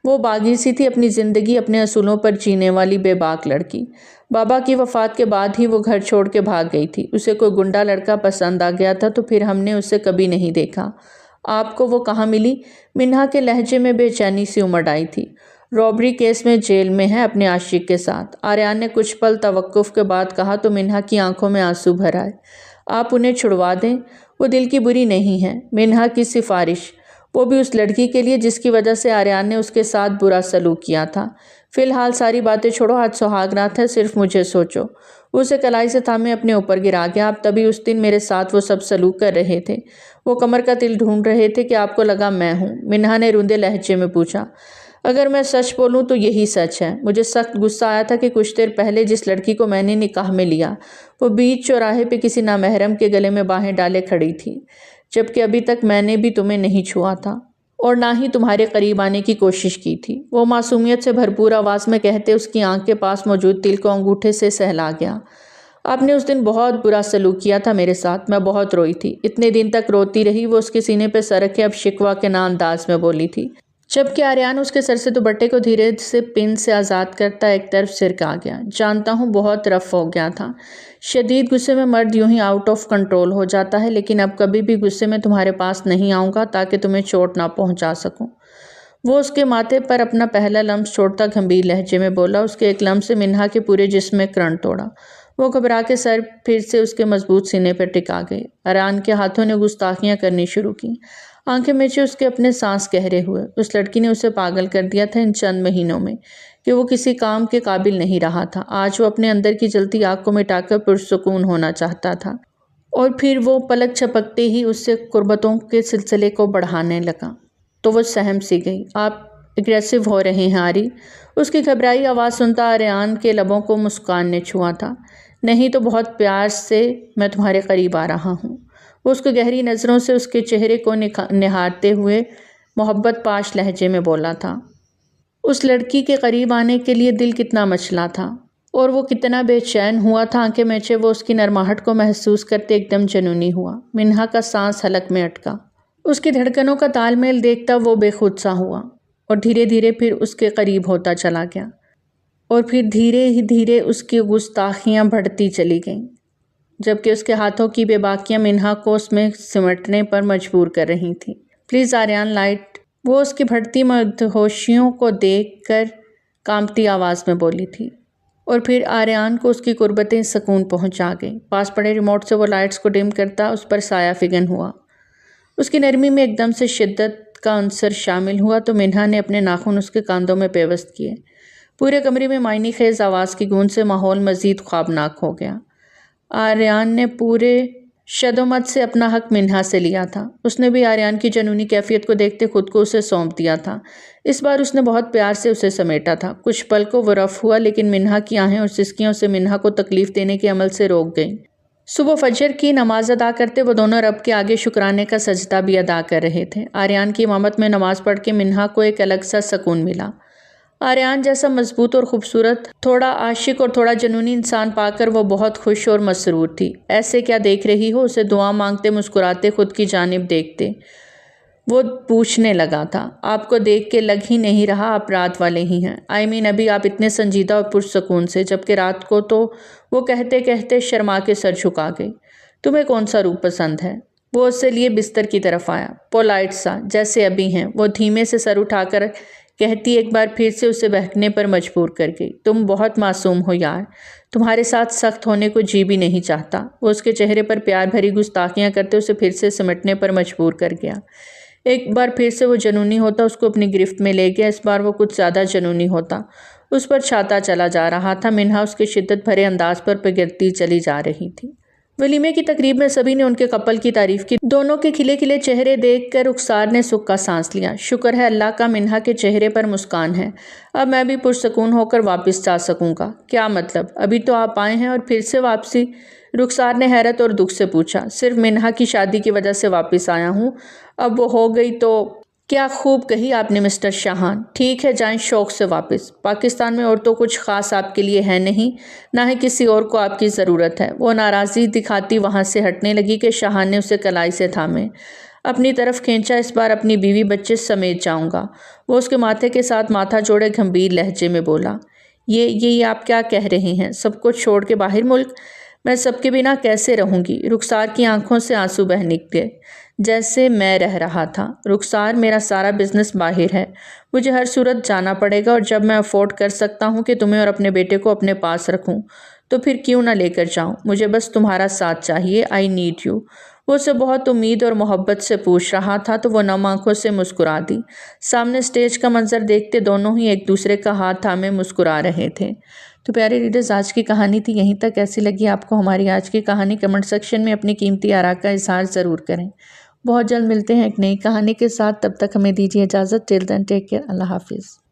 وہ باغی سی تھی، اپنی زندگی اپنے اصولوں پر جینے والی بے باک لڑکی۔ بابا کی وفات کے بعد ہی وہ گھر چھوڑ کے بھاگ گئی تھی۔ اسے کوئی گنڈا لڑکا پسند آ گیا تھا تو پھر ہم نے اسے کبھی نہیں دیکھا۔ آپ کو وہ کہاں ملی؟ منہا کے لہجے میں بے چینی سی امڑ آئی تھی۔ رابری کیس میں جیل میں ہے اپنے عاشق کے ساتھ۔ آریان نے کچھ پل توقف کے بعد کہا تو منہا کی آنکھوں میں آنسو بھر آئے۔ آپ انہیں چھڑوا دیں، وہ دل کی بری نہیں ہے۔ منہا کی سفارش، وہ بھی اس لڑکی کے لیے جس کی وجہ سے آریان نے اس کے ساتھ برا سلوک کیا تھا۔ فی الحال ساری باتیں چھوڑو، آج سہاگ رات ہے، صرف مجھے سوچو۔ وہ اسے کلائی سے تھامے اپنے اوپر گرا گیا۔ آپ تبھی اس دن میرے ساتھ وہ سب سلوک کر رہے تھے، وہ کمر کا تل ڈھونڈ رہے تھے کہ آپ کو لگا میں ہوں؟ منہا نے روندے لہجے میں پوچھا۔ اگر میں سچ بولوں تو یہی سچ ہے۔ مجھے سخت غصہ آیا تھا کہ کچھ دیر پہلے جس لڑکی کو میں نے نکاح میں لیا وہ بیچ چوراہے پہ کسی نامحرم کے گلے میں باہیں ڈالے کھڑی تھی، جبکہ ابھی تک میں نے بھی تمہیں نہیں چھوا تھا اور نہ ہی تمہارے قریب آنے کی کوشش کی تھی۔ وہ معصومیت سے بھرپور آواز میں کہتے اس کی آنکھ کے پاس موجود تل کو انگوٹھے سے سہلا گیا۔ آپ نے اس دن بہت برا سلوک کیا تھا میرے ساتھ، میں بہت روئی تھی، اتنے دن تک روتی رہی۔ وہ اس کے سینے پہ سر رکھے اب شکوہ کے نا انداز میں بولی تھی، جبکہ آریان اس کے سر سے دوپٹے کو دھیرے سے پن سے آزاد کرتا ایک طرف سرکا گیا۔ جانتا ہوں بہت رف ہو گیا تھا، شدید غصے میں مرد یوں ہی آؤٹ آف کنٹرول ہو جاتا ہے، لیکن اب کبھی بھی غصے میں تمہارے پاس نہیں آؤں گا تاکہ تمہیں چوٹ نہ پہنچا سکوں۔ وہ اس کے ماتھے پر اپنا پہلا لمس چھوڑتا گھمبیر لہجے میں بولا۔ اس کے ایک لمس سے منہا کے پورے جسم میں کرنٹ توڑا۔ وہ گھبرا کے سر پھر سے اس کے مضبوط سینے پر ٹکا گئے۔ آریان کے ہاتھوں نے گستاخیاں کرنی شروع کی، آنکھیں میچے اس کے اپنے سانس گہرے ہوئے۔ اس لڑکی نے اسے پاگل کر دیا تھا ان چند مہینوں میں کہ وہ کسی کام کے قابل نہیں رہا تھا۔ آج وہ اپنے اندر کی جلتی آگ کو مٹا کر پرسکون ہونا چاہتا تھا، اور پھر وہ پلک چھپکتے ہی اس سے قربتوں کے سلسلے کو بڑھانے لگا تو وہ سہم سی گئی۔ آپ اگریسو ہو رہے ہیں آری؟ اس کی گھبرائی آواز سنتا آریان کے لبوں کو مسکان نے چھوا تھا۔ نہیں تو بہت پیار سے میں تمہارے قریب آ رہا ہوں۔ وہ اس کو گہری نظروں سے اس کے چہرے کو نہارتے ہوئے محبت پاش لہجے میں بولا تھا۔ اس لڑکی کے قریب آنے کے لیے دل کتنا مچلا تھا اور وہ کتنا بے چین ہوا تھا۔ آنکھیں میچے وہ اس کی نرماہٹ کو محسوس کرتے ایک دم جنونی ہوا۔ منہا کا سانس حلق میں اٹکا۔ اس کی دھڑکنوں کا تال میل دیکھتا وہ بے خود سا ہوا اور دھیرے دھیرے پھر اس کے قریب ہوتا چلا گیا، اور پھر دھیرے ہی دھیرے اس کی گستاخیاں بڑھتی چلی گئیں۔ جبکہ اس کے ہاتھوں کی بے باکیاں منہا کو اس میں سمٹنے پر مجبور کر رہی تھیں۔ پلیز آریان لائٹ، وہ اس کی بڑھتی مدہوشیوں کو دیکھ کر کانپتی آواز میں بولی تھی، اور پھر آریان کو اس کی قربتیں سکون پہنچا گئیں۔ پاس پڑے ریموٹ سے وہ لائٹس کو ڈم کرتا اس پر سایہ فگن ہوا۔ اس کی نرمی میں ایک دم سے شدت کا عنصر شامل ہوا تو منہا نے اپنے ناخن اس کے کاندھوں میں پیوست کیے۔ پورے کمرے میں معنی خیز آواز کی گونج سے ماحول مزید خوابناک ہو گیا۔ آریان نے پورے شد و مت سے اپنا حق منہا سے لیا تھا۔ اس نے بھی آریان کی جنونی کیفیت کو دیکھتے خود کو اسے سونپ دیا تھا۔ اس بار اس نے بہت پیار سے اسے سمیٹا تھا۔ کچھ پل کو وہ رف ہوا، لیکن منہا کی آہیں اور سسکیوں سے منہا کو تکلیف دینے کے عمل سے روک گئیں۔ صبح فجر کی نماز ادا کرتے وہ دونوں رب کے آگے شکرانے کا سجدہ بھی ادا کر رہے تھے۔ آریان کی امامت میں نماز پڑھ کے منہا کو ایک الگ سا سکون ملا۔ آریان جیسا مضبوط اور خوبصورت، تھوڑا عاشق اور تھوڑا جنونی انسان پا کر وہ بہت خوش اور مسرور تھی۔ ایسے کیا دیکھ رہی ہو؟ اسے دعا مانگتے مسکراتے خود کی جانب دیکھتے وہ پوچھنے لگا تھا۔ آپ کو دیکھ کے لگ ہی نہیں رہا آپ رات والے ہی ہیں۔ ابھی آپ اتنے سنجیدہ اور پرسکون سے، جبکہ رات کو تو وہ کہتے کہتے شرما کے سر جھکا گئی۔ تمہیں کون سا روپ پسند ہے؟ وہ اس سے لیے بستر کی طرف آیا۔ پولائٹ سا، جیسے ابھی ہیں، وہ دھیمے سے سر اٹھا کر کہتی ایک بار پھر سے اسے بہکنے پر مجبور کر گئی۔ تم بہت معصوم ہو یار، تمہارے ساتھ سخت ہونے کو جی بھی نہیں چاہتا۔ وہ اس کے چہرے پر پیار بھری گستاخیاں کرتے اسے پھر سے سمٹنے پر مجبور کر گیا۔ ایک بار پھر سے وہ جنونی ہوتا، اس کو اپنی گرفت میں لے گیا۔ اس بار وہ کچھ زیادہ جنونی ہوتا، اس پر چھاتا چلا جا رہا تھا۔ منہا اس کے شدت بھرے انداز پر پگھلتی چلی جا رہی تھی۔ ولیمے کی تقریب میں سبھی نے ان کے کپل کی تعریف کی۔ دونوں کے کھلے کھلے چہرے دیکھ کر رخسار نے سکھ کا سانس لیا۔ شکر ہے اللہ کا، منہا کے چہرے پر مسکان ہے۔ اب میں بھی پرسکون ہو کر واپس جا سکوں گا۔ کیا مطلب؟ ابھی تو آپ آئے ہیں اور پھر سے واپسی؟ رخسار نے حیرت اور دکھ سے پوچھا۔ صرف منہا کی شادی کی وجہ سے واپس آیا ہوں۔ اب وہ ہو گئی تو… کیا خوب کہی آپ نے مسٹر شاہان۔ ٹھیک ہے، جائیں شوق سے واپس۔ پاکستان میں اور تو کچھ خاص آپ کے لیے ہے نہیں، نہ ہی کسی اور کو آپ کی ضرورت ہے۔ وہ ناراضی دکھاتی وہاں سے ہٹنے لگی کہ شاہان نے اسے کلائی سے تھامے اپنی طرف کھینچا۔ اس بار اپنی بیوی بچے سمیت جاؤں گا۔ وہ اس کے ماتھے کے ساتھ ماتھا جوڑے گھمبیر لہجے میں بولا۔ یہ آپ کیا کہہ رہے ہیں؟ سب کچھ چھوڑ کے باہر ملک؟ میں سب کے بنا کیسے رہوں گی؟ رخسار کی آنکھوں سے آنسو بہہ نکلے۔ جیسے میں رہ رہا تھا۔ رخسار، میرا سارا بزنس باہر ہے، مجھے ہر صورت جانا پڑے گا، اور جب میں افورڈ کر سکتا ہوں کہ تمہیں اور اپنے بیٹے کو اپنے پاس رکھوں تو پھر کیوں نہ لے کر جاؤں؟ مجھے بس تمہارا ساتھ چاہیے۔ I need you. وہ اسے بہت امید اور محبت سے پوچھ رہا تھا تو وہ نم آنکھوں سے مسکرا دی۔ سامنے سٹیج کا منظر دیکھتے دونوں ہی ایک دوسرے کا ہاتھ تھامے مسکرا رہے تھے۔ تو پیارے ریڈرز، آج کی کہانی تھی یہیں تک۔ کیسی لگی آپ کو ہماری آج کی کہانی؟ کمنٹ سیکشن میں اپنی قیمتی آراء کا اظہار ضرور کریں۔ بہت جلد ملتے ہیں ایک نئی کہانی کے ساتھ، تب تک ہمیں دیجیے اجازت۔ ٹل دین ٹیک کیئر۔ اللہ حافظ۔